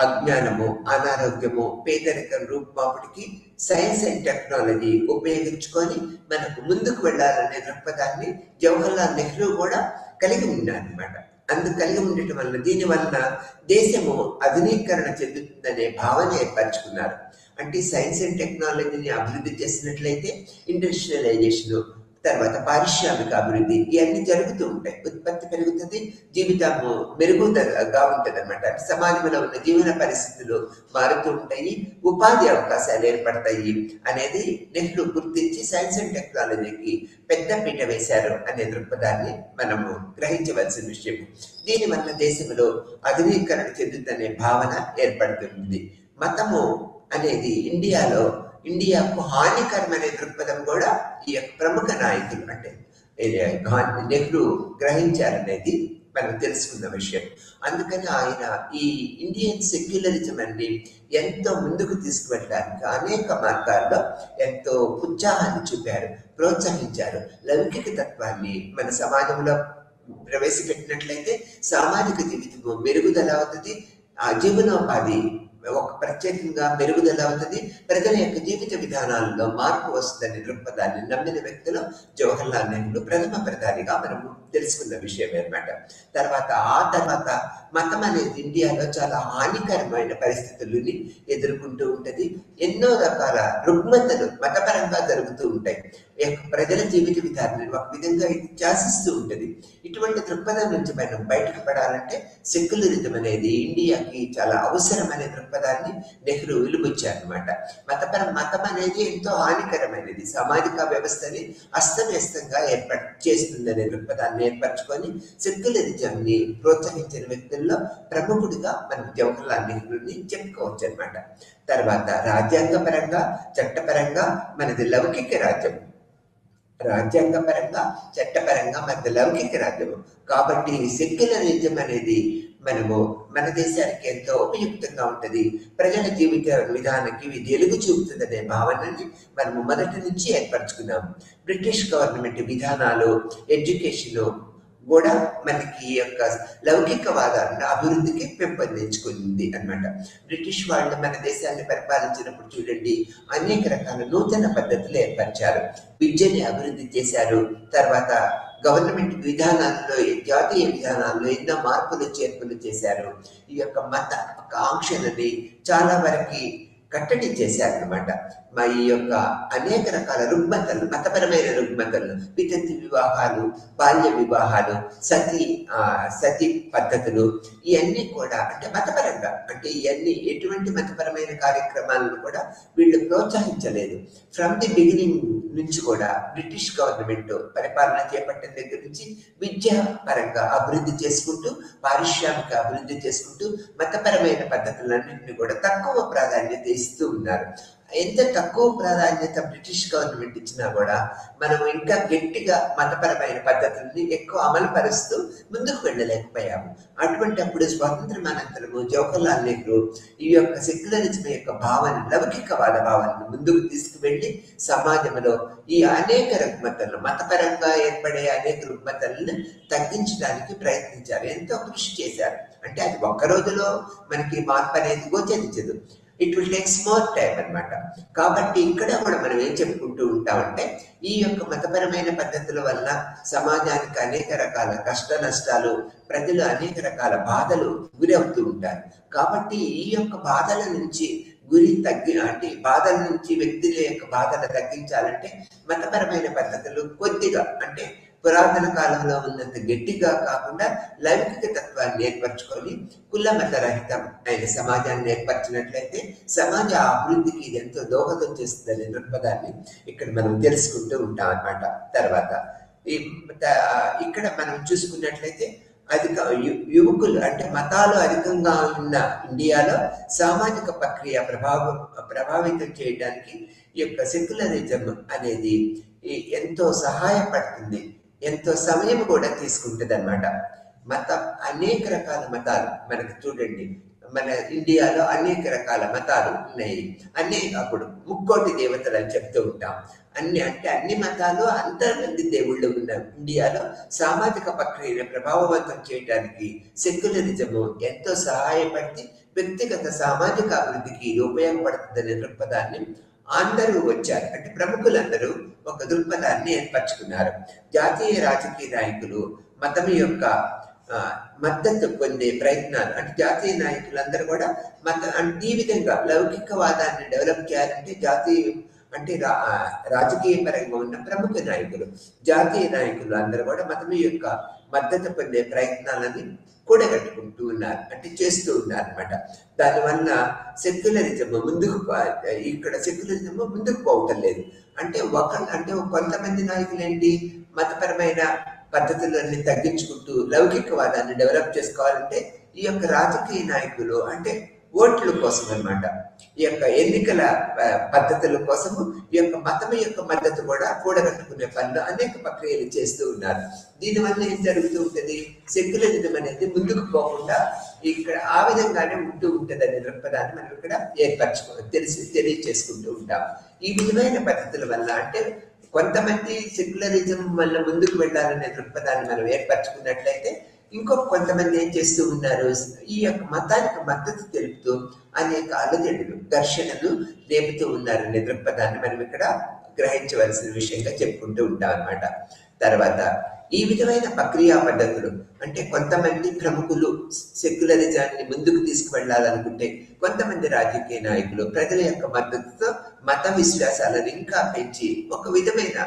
అజ్ఞానము, అనారోగ్యము, పేదరికం రూపుమాపుడికి సైన్స్ అండ్ టెక్నాలజీ ఉపయోగించుకొని మనకు ముందుకు వెళ్ళాలనే దృక్పథాన్ని జవహర్లాల్ నెహ్రూ కూడా కలిగి ఉన్నారనమాట. అందుకు కలిగి ఉండటం వల్ల దీని వలన దేశము ఆధునీకరణ చెందుతుందనే భావన ఏర్పరచుకున్నారు. అంటే సైన్స్ అండ్ టెక్నాలజీని అభివృద్ధి చేసినట్లయితే ఇండస్ట్రియలైజేషన్, తర్వాత పారిశ్రామిక అభివృద్ధి ఇవన్నీ జరుగుతూ ఉంటాయి. ఉత్పత్తి పెరుగుతుంది, జీవితము మెరుగుదలగా ఉంటుంది అనమాట. సమాజంలో ఉన్న జీవన పరిస్థితులు మారుతూ ఉంటాయి, ఉపాధి అవకాశాలు ఏర్పడతాయి అనేది నెహ్రూ గుర్తించి సైన్స్ అండ్ టెక్నాలజీకి పెద్దపీట వేశారు అనే దృక్పథాన్ని మనము గ్రహించవలసిన విషయం. దీనివల్ల దేశంలో ఆధునీకరణ చెందుతుందనే భావన ఏర్పడుతుంది. మతము అనేది ఇండియాకు హానికరమనే దృక్పథం కూడా ఈ ప్రముఖ నాయకులు అంటే నెహ్రూ గ్రహించారనేది మనం తెలుసుకున్న విషయం. అందుకని ఆయన ఈ ఇండియన్ సెక్యులరిజం అన్ని ఎంతో ముందుకు తీసుకువెళ్ళడానికి అనేక మార్గాల్లో ఎంతో ఉత్సాహాన్ని చూపారు, ప్రోత్సహించారు. లౌకిక తత్వాన్ని మన సమాజంలో ప్రవేశపెట్టినట్లయితే సామాజిక జీవితము మెరుగుదల అవుతుంది, ఆ జీవనోపాధి ఒక ప్రత్యేకంగా మెరుగుదల అవుతుంది, ప్రజల యొక్క జీవిత విధానాల్లో మార్పు వస్తుందని దృక్పథాన్ని నమ్మిన వ్యక్తులు జవహర్లాల్ నెహ్రూ ప్రథమ ప్రధానిగా మనము తెలుసుకున్న విషయం అనమాట. ఆ తర్వాత మతం అనేది ఇండియాలో చాలా హానికరమైన పరిస్థితులని ఎదుర్కొంటూ ఉంటుంది. ఎన్నో రకాల రుగ్మతలు మతపరంగా జరుగుతూ ఉంటాయి. ప్రజల జీవిత విధానాన్ని ఒక విధంగా ఇది శాసిస్తూ ఉంటుంది. ఇటువంటి దృక్పథం నుంచి మనం బయటకు పడాలంటే సెక్యులరిజం అనేది ఇండియాకి చాలా అవసరం అనే దృక్పథాన్ని నెహ్రూ వెలుబుచ్చారనమాట. మతం అనేది ఎంతో హానికరమైనది, సామాజిక వ్యవస్థని అస్తవ్యస్తంగా చేస్తుందనే దృక్పథాన్ని ఏర్పరచుకొని సెక్యులరిజంని ప్రోత్సహించిన వ్యక్తుల్లో ప్రముఖుడిగా మనం జవహర్లాల్ నెహ్రూని చెప్పుకోవచ్చు అనమాట. తర్వాత రాజ్యాంగ పరంగా చట్టపరంగా మనది లౌకిక రాజ్యం, రాజ్యాంగపరంగా చట్టపరంగా మనది లౌకిక రాజ్యము కాబట్టి సెక్యులరిజం అనేది మన దేశానికి ఎంతో ఉపయుక్తంగా ఉంటుంది, ప్రజల జీవిత విధానానికి ఇది వెలుగు చూపుతుందనే భావనని మనము మొదటి నుంచి ఏర్పరచుకున్నాము. బ్రిటిష్ గవర్నమెంట్ విధానాలు, ఎడ్యుకేషన్ కూడా మనకి ఈ యొక్క లౌకికవాదాన్ని అభివృద్ధికి పెంపొందించుకుంది అనమాట. బ్రిటిష్ వాళ్ళు మన దేశాన్ని పరిపాలించినప్పుడు చూడండి అనేక రకాల నూతన పద్ధతులు ఏర్పరిచారు, విద్యని అభివృద్ధి చేశారు. తర్వాత గవర్నమెంట్ విధానాల్లో, జాతీయ విధానాల్లో ఎన్నో మార్పులు చేర్పులు చేశారు. ఈ యొక్క మత ఆంక్షలని చాలా వరకు కట్టడి చేశారనమాట. మా ఈ యొక్క అనేక రకాల రుగ్మతలు, మతపరమైన రుగ్మతలు, వితంతు వివాహాలు, బాల్య వివాహాలు, సతీ పద్ధతులు ఇవన్నీ కూడా అంటే మతపరంగా అంటే ఇవన్నీ ఎటువంటి మతపరమైన కార్యక్రమాలను కూడా వీళ్ళు ప్రోత్సహించలేదు. ఫ్రమ్ ది బిగినింగ్ నుంచి కూడా బ్రిటిష్ గవర్నమెంట్ పరిపాలన చేపట్టిన దగ్గర నుంచి విద్యా పరంగా అభివృద్ధి చేసుకుంటూ, పారిశ్రామిక అభివృద్ధి చేసుకుంటూ మతపరమైన పద్ధతులన్నింటినీ కూడా తక్కువ ప్రాధాన్యత ఇస్తూ ఉన్నారు. ఎంత తక్కువ ప్రాధాన్యత బ్రిటిష్ గవర్నమెంట్ ఇచ్చినా కూడా మనం ఇంకా గట్టిగా మతపరమైన పద్ధతుల్ని ఎక్కువ అమలు పరుస్తూ ముందుకు వెళ్ళలేకపోయాము. అప్పుడు స్వాతంత్రం అనంతరము జవహర్లాల్ నెహ్రూ ఈ యొక్క సెక్యులరిజం యొక్క భావన, లౌకికవాద భావనను ముందుకు తీసుకువెళ్ళి సమాజంలో ఈ అనేక రుగ్మతలను, మతపరంగా ఏర్పడే అనేక రుగ్మతలను తగ్గించడానికి ప్రయత్నించారు, ఎంతో కృషి చేశారు. అంటే అది ఒక్క రోజులో మనకి మార్పు అనేది గోచరించదు, it will take small time అనమాట. కాబట్టి ఇక్కడ కూడా మనం ఏం చెప్పుకుంటూ ఉంటామంటే ఈ యొక్క మతపరమైన పద్ధతుల వల్ల సమాజానికి అనేక రకాల కష్ట నష్టాలు, ప్రజలు అనేక రకాల బాధలు గురవుతూ ఉంటారు. కాబట్టి ఈ యొక్క బాధల నుంచి బాధల నుంచి వ్యక్తుల యొక్క బాధలు తగ్గించాలంటే మతపరమైన పద్ధతులు కొద్దిగా అంటే పురాతన కాలంలో ఉన్నంత గట్టిగా కాకుండా లౌకిక తత్వాన్ని ఏర్పరచుకొని కుల మతరహితం అయిన సమాజాన్ని ఏర్పరిచినట్లయితే సమాజ అభివృద్ధికి ఇది ఎంతో దోహదం చేస్తుందనే దృక్పథాన్ని ఇక్కడ మనం తెలుసుకుంటూ ఉంటాం అన్నమాట. తర్వాత ఇక్కడ మనం చూసుకున్నట్లయితే యువకులు అంటే మతాలు అధికంగా ఉన్న ఇండియాలో సామాజిక ప్రక్రియ ప్రభావితం చేయడానికి ఈ యొక్క సెక్యులరిజం అనేది ఎంతో సహాయపడుతుంది, ఎంతో సమయం కూడా తీసుకుంటుంది అనమాట. అనేక రకాల మతాలు మనకు చూడండి, మన ఇండియాలో అనేక రకాల మతాలు ఉన్నాయి. అప్పుడు ముక్కోటి దేవతలు అని చెప్తూ ఉంటాం. అన్ని మతాలు అంతమంది దేవుళ్ళు ఉన్న ఇండియాలో సామాజిక ప్రక్రియను ప్రభావవంతం చేయడానికి సెక్యులరిజము ఎంతో సహాయపడి వ్యక్తిగత సామాజిక అభివృద్ధికి ఉపయోగపడుతుందనే దృక్పథాన్ని అందరూ వచ్చారు. అంటే ప్రముఖులందరూ ఒక దృక్పథాన్ని ఏర్పరచుకున్నారు. జాతీయ రాజకీయ నాయకులు మతం యొక్క మద్దతు పొందే ప్రయత్నాలు అంటే జాతీయ నాయకులందరూ కూడా ఈ విధంగా లౌకికవాదాన్ని డెవలప్ చేయాలంటే జాతీయ అంటే రాజకీయ పరంగా ఉన్న ప్రముఖ నాయకులు, జాతీయ నాయకులు అందరూ కూడా మతం యొక్క మద్దతు పొందే ప్రయత్నాలని కూడగట్టుకుంటూ ఉన్నారు, అంటే చేస్తూ ఉన్నారు అనమాట. దానివల్ల సెక్యులరిజం ఇక్కడ సెక్యులరిజం ముందుకు పోవటం లేదు. అంటే కొంతమంది నాయకులు ఏంటి, మతపరమైన పద్ధతులన్నీ తగ్గించుకుంటూ లౌకికవాదాన్ని డెవలప్ చేసుకోవాలంటే ఈ యొక్క రాజకీయ నాయకులు అంటే ఓట్ల కోసం అనమాట, ఈ యొక్క ఎన్నికల పద్ధతుల కోసము ఈ యొక్క మతం యొక్క మద్దతు కూడా కూడగట్టుకునే పనులు అనేక ప్రక్రియలు చేస్తూ ఉన్నారు. దీనివల్ల ఏం జరుగుతూ ఉంటుంది, సెక్యులరిజం అనేది ముందుకు పోకుండా ఇక్కడ ఆ విధంగానే ఉంటూ ఉంటుంది అనే దృక్పథాన్ని మనం ఇక్కడ తెలియచేసుకుంటూ ఉంటాం. ఈ విధమైన పద్ధతుల వల్ల అంటే కొంతమంది సెక్యులరిజం వల్ల ముందుకు వెళ్ళాలనే దృక్పథాన్ని మనం ఏర్పరచుకున్నట్లయితే, ఇంకొక కొంతమంది ఏం చేస్తూ ఉన్నారు, ఈ యొక్క మతానికి మద్దతు తెలుపుతూ అనేక అలజడులు, ఘర్షణలు రేపుతూ ఉన్నారనే దృక్పథాన్ని మనం ఇక్కడ గ్రహించవలసిన విషయంగా చెప్పుకుంటూ ఉంటాం అన్నమాట. తర్వాత ఈ విధమైన ప్రక్రియా పద్ధతులు అంటే కొంతమంది ప్రముఖులు సెక్యులరిజాన్ని ముందుకు తీసుకువెళ్లాలనుకుంటే, కొంతమంది రాజకీయ నాయకులు ప్రజల యొక్క మద్దతుతో మత విశ్వాసాలను ఇంకా పెంచి ఒక విధమైన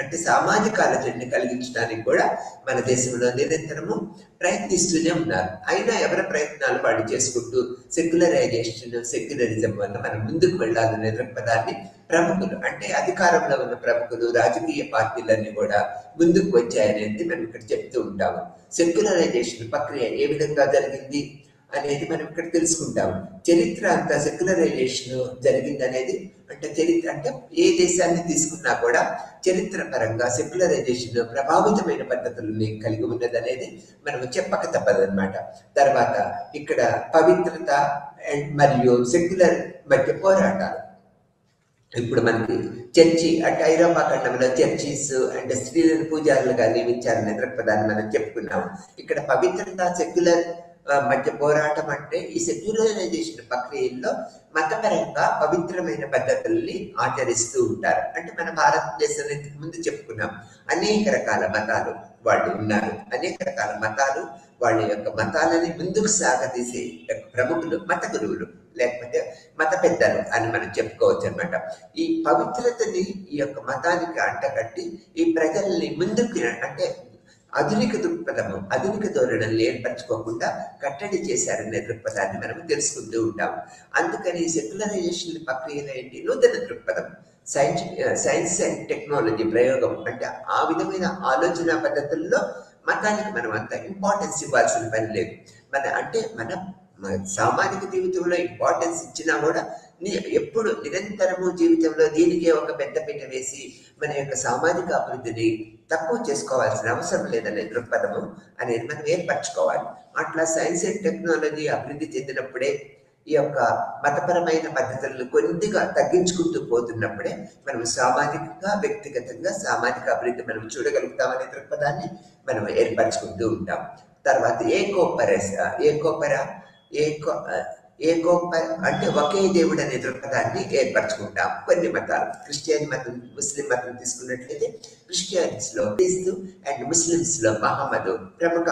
అంటే సామాజిక అలజడిని కలిగించడానికి కూడా మన దేశంలో నిరంతరము ప్రయత్నిస్తూనే ఉన్నారు. అయినా ఎవరి ప్రయత్నాలు వాళ్ళు చేసుకుంటూ సెక్యులరిజం వల్ల మనం ముందుకు వెళ్ళాలనే దృక్పథాన్ని ప్రముఖులు అంటే అధికారంలో ఉన్న ప్రముఖులు, రాజకీయ పార్టీలన్నీ కూడా ముందుకు వచ్చాయనేది మనం ఇక్కడ చెప్తూ ఉంటాము. సెక్యులరైజేషన్ ప్రక్రియ ఏ విధంగా జరిగింది అనేది మనం ఇక్కడ తెలుసుకుంటాము. చరిత్ర అంతా సెక్యులరైజేషన్ జరిగింది అనేది అంటే చరిత్ర అంటే ఏ దేశాన్ని తీసుకున్నా కూడా చరిత్ర పరంగా సెక్యులరైజేషన్ ప్రభావితమైన పద్ధతులని కలిగి ఉన్నది అనేది మనం చెప్పక తప్పదన్నమాట. తర్వాత ఇక్కడ పవిత్రత మరియు సెక్యులర్ మధ్య పోరాటాలు, ఇప్పుడు మనకి చర్చి అంటే ఐరోపా ఖండంలో చర్చిస్ అంటే స్త్రీలను పూజారులుగా నియమించాలనే దృక్పథాన్ని మనం చెప్పుకున్నాము. ఇక్కడ పవిత్రత సెక్యులర్ మధ్య పోరాటం అంటే ఈ సెక్యులరైజేషన్ ప్రక్రియల్లో మతపరంగా పవిత్రమైన పద్ధతుల్ని ఆచరిస్తూ ఉంటారు. అంటే మన భారతదేశంలో ముందు చెప్పుకున్నాం, అనేక రకాల మతాలు వాళ్ళు ఉన్నారు, అనేక రకాల మతాలు వాళ్ళ యొక్క మతాలని ముందుకు సాగతీసే ప్రముఖులు మత గురువులు లేకపోతే మత పెద్దలు అని మనం చెప్పుకోవచ్చు అనమాట. ఈ పవిత్రతని ఈ యొక్క మతానికి అంటకట్టి ఈ ప్రజల్ని ముందుకు అంటే ఆధునిక దృక్పథము, ఆధునిక ధోరణులను ఏర్పరచుకోకుండా కట్టడి చేశారనే దృక్పథాన్ని మనం తెలుసుకుంటూ ఉంటాం. అందుకని సెక్యులరైజేషన్ ప్రక్రియలో ఏంటి, నూతన దృక్పథం, సైన్స్ అండ్ టెక్నాలజీ ప్రయోగం అంటే ఆ విధమైన ఆలోచన పద్ధతుల్లో మతానికి మనం అంత ఇంపార్టెన్స్ ఇవ్వాల్సిన పని లేదు. మన సామాజిక జీవితంలో ఇంపార్టెన్స్ ఇచ్చినా కూడా ఎప్పుడు నిరంతరము జీవితంలో దీనికే ఒక పెద్దపీట వేసి మన యొక్క సామాజిక అభివృద్ధిని తక్కువ చేసుకోవాల్సిన అవసరం లేదనే దృక్పథము అనేది మనం ఏర్పరచుకోవాలి. అట్లా సైన్స్ అండ్ టెక్నాలజీ అభివృద్ధి చెందినప్పుడే ఈ యొక్క మతపరమైన పద్ధతులను కొద్దిగా తగ్గించుకుంటూ పోతున్నప్పుడే మనం సామాజికంగా వ్యక్తిగతంగా సామాజిక అభివృద్ధి మనం చూడగలుగుతామనే దృక్పథాన్ని మనం ఏర్పరచుకుంటూ ఉంటాం. తర్వాత ఏకోప అంటే ఒకే దేవుడు అనే దృక్పథాన్ని ఏర్పరచుకుంటాం. కొన్ని మతాలు, క్రిస్టియన్ మతం, ముస్లిం మతం తీసుకున్నట్లయితే క్రిస్టియన్స్ లో క్రీస్తు అండ్ ముస్లిమ్స్ లో మహమ్మద్ ప్రముఖ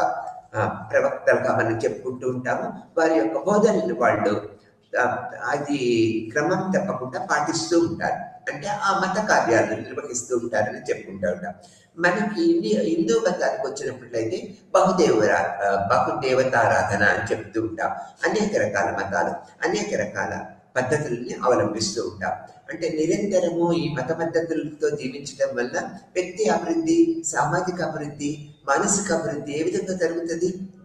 ప్రవక్తలుగా మనం చెప్పుకుంటూ ఉంటాము. వారి యొక్క బోధనలు వాళ్ళు అది క్రమం తప్పకుండా పాటిస్తూ ఉంటారు, అంటే ఆ మత కార్యాలను నిర్వహిస్తూ ఉంటారని చెప్పుకుంటూ ఉంటాం. మనకి హిందూ మతానికి వచ్చినట్లయితే బహుదేవతారాధన అని చెప్తూ ఉంటాం. అనేక రకాల మతాలు అనేక రకాల పద్ధతుల్ని అవలంబిస్తూ ఉంటాం. అంటే నిరంతరము ఈ మత పద్ధతులతో జీవించడం వల్ల వ్యక్తి అభివృద్ధి, సామాజిక అభివృద్ధి, మానసిక అభివృద్ధి ఏ విధంగా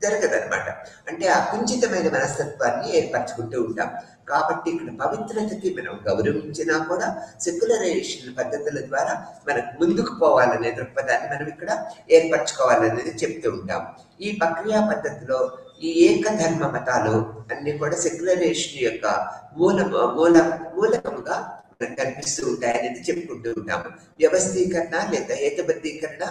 జరగదన్నమాట. అంటే ఆ కుంచితమైన మనస్తత్వాన్ని ఏర్పరచుకుంటూ ఉంటాం. కాబట్టి ఇక్కడ పవిత్రతకి మనం గౌరవించినా కూడా సెక్యులరైజేషన్ పద్ధతుల ద్వారా మనకు ముందుకు పోవాలనే దృక్పథాన్ని మనం ఇక్కడ ఏర్పరచుకోవాలనేది చెప్తూ ఉంటాం. ఈ ప్రక్రియా పద్ధతిలో ఈ ఏకధర్మ మతాలు అన్ని కూడా సెక్యులరైజేషన్ యొక్క మూలకముగా మనకు కనిపిస్తూ ఉంటాయనేది చెప్పుకుంటూ ఉంటాము. వ్యవస్థీకరణ లేదా హేతుబద్ధీకరణ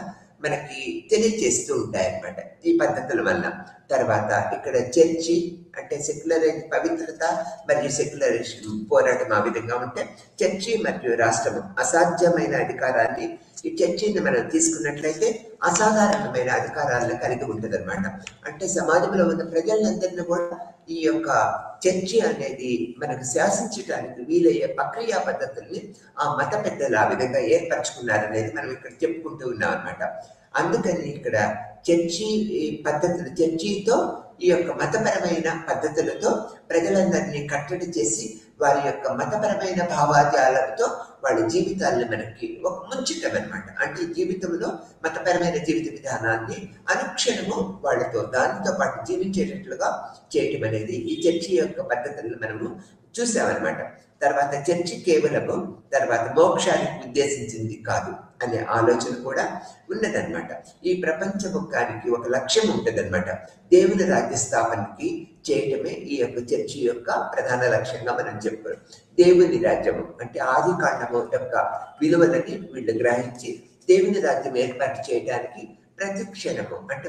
మనకి తెలియజేస్తూ ఉంటాయన్నమాట ఈ పద్ధతుల వల్ల. తర్వాత ఇక్కడ చర్చి అంటే పవిత్రత మరియు సెక్యులరైజేషన్ పోరాటం ఆ విధంగా ఉంటే, చర్చి మరియు రాష్ట్రము అసాధ్యమైన అధికారాన్ని ఈ చర్చిని మనం తీసుకున్నట్లయితే అసాధారణమైన అధికారాలను కలిగి ఉంటుంది అనమాట. అంటే సమాజంలో ఉన్న ప్రజలందరినీ కూడా ఈ యొక్క చర్చి అనేది మనకు శాసించడానికి వీలయ్యే ప్రక్రియ పద్ధతుల్ని ఆ మత పెద్దలు ఆ విధంగా ఏర్పరచుకున్నారనేది మనం ఇక్కడ చెప్పుకుంటూ ఉన్నాం అనమాట. అందుకని ఇక్కడ చర్చి పద్ధతులు, చర్చితో ఈ యొక్క మతపరమైన పద్ధతులతో ప్రజలందరినీ కట్టడి చేసి వారి యొక్క మతపరమైన భావాజాలతో వాళ్ళ జీవితాలను మనకి ఒక ముంచటం అనమాట. అంటే జీవితంలో మతపరమైన జీవిత విధానాన్ని అనుక్షణము వాళ్ళతో దానితో పాటు జీవించేటట్లుగా చేయటం అనేది ఈ చర్చి యొక్క పద్ధతులను మనము చూసామన్నమాట. తర్వాత చర్చి కేవలము తర్వాత మోక్షానికి ఉద్దేశించింది కాదు అనే ఆలోచన కూడా ఉన్నదన్నమాట. ఈ ప్రపంచ ముఖానికి ఒక లక్ష్యం ఉంటుందన్నమాట. దేవుని రాజ్య స్థాపనకి చేయటమే ఈ యొక్క చర్చి యొక్క ప్రధాన లక్ష్యంగా మనం చెప్పారు. దేవుని రాజ్యము అంటే ఆది కాండము యొక్క విలువలని వీళ్ళు గ్రహించి దేవుని రాజ్యం ఏర్పాటు చేయడానికి ప్రతి క్షణము అంటే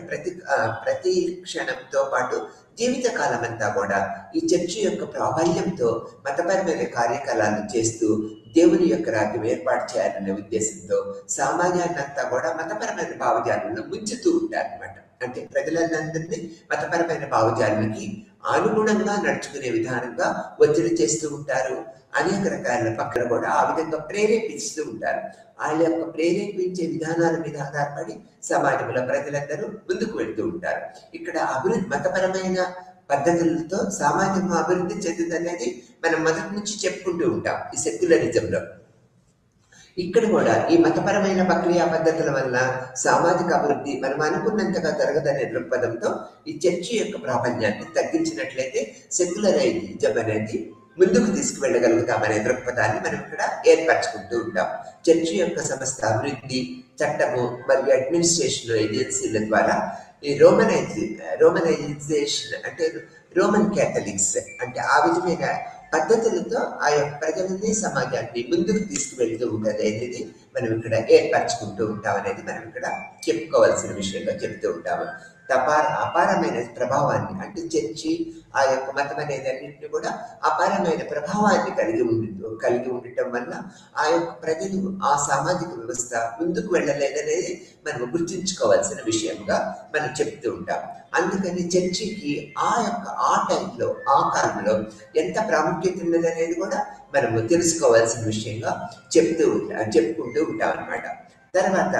ప్రతి క్షణంతో పాటు జీవితకాలం అంతా కూడా ఈ చర్చి యొక్క ప్రాబల్యంతో మతపరమైన కార్యకలాపాలు చేస్తూ దేవుని యొక్క రాజ్యం ఏర్పాటు చేయాలనే ఉద్దేశంతో సమాజాన్ని అంతా కూడా మతపరమైన భావజాలంలో ముంచుతూ ఉంటారన్నమాట. అంటే ప్రజలందరినీ మతపరమైన భావజాలానికి అనుగుణంగా నడుచుకునే విధానంగా ఒత్తిడి చేస్తూ ఉంటారు. అనేక రకాల పక్కన కూడా ఆ విధంగా ప్రేరేపిస్తూ ఉంటారు. వాళ్ళ యొక్క ప్రేరేపించే విధానాల మీద ఆధారపడి సమాజంలో ప్రజలందరూ ముందుకు వెళ్తూ ఉంటారు. ఇక్కడ మతపరమైన పద్ధతులతో సమాజం అభివృద్ధి చెందుతుందనేది మనం మొదటి నుంచి చెప్పుకుంటూ ఉంటాం ఈ సెక్యులరిజంలో. ఇక్కడ కూడా ఈ మతపరమైన ప్రక్రియ పద్ధతుల వల్ల సామాజిక అభివృద్ధి మనం అనుకున్నంతగా జరగదనే దృక్పథంతో ఈ చర్చి యొక్క ప్రాబల్యాన్ని తగ్గించినట్లయితే సెక్యులరిజం అనేది ముందుకు తీసుకువెళ్ళగలుగుతామనే దృక్పథాన్ని మనం ఇక్కడ ఏర్పరచుకుంటూ ఉంటాం. చర్చి యొక్క సమస్త అభివృద్ధి, చట్టము మరియు అడ్మినిస్ట్రేషన్ ఏజెన్సీల ద్వారా ఈ రోమనైజేషన్ అంటే రోమన్ క్యాథలిక్స్ అంటే ఆ విధమైన పద్ధతులతో ఆ యొక్క ప్రజలని సమాజాన్ని ముందుకు తీసుకువెళ్తూ ఉంటుంది అనేది మనం ఇక్కడ ఏర్పరచుకుంటూ ఉంటాం అనేది మనం ఇక్కడ చెప్పుకోవాల్సిన విషయంగా చెప్తూ ఉంటాము. అపారమైన ప్రభావాన్ని అంటే చర్చి ఆ యొక్క మతం అనేది అన్నింటినీ కూడా అపారమైన ప్రభావాన్ని కలిగి ఉండటం వల్ల ఆ యొక్క ప్రజలు ఆ సామాజిక వ్యవస్థ ముందుకు వెళ్ళలేదనేది మనం గుర్తుంచుకోవాల్సిన విషయంగా మనం చెప్తూ ఉంటాం. అందుకని చర్చికి ఆ టైంలో ఆ కాలంలో ఎంత ప్రాముఖ్యత ఉన్నదనేది కూడా మనము తెలుసుకోవాల్సిన విషయంగా చెప్పుకుంటూ ఉంటాం అన్నమాట. తర్వాత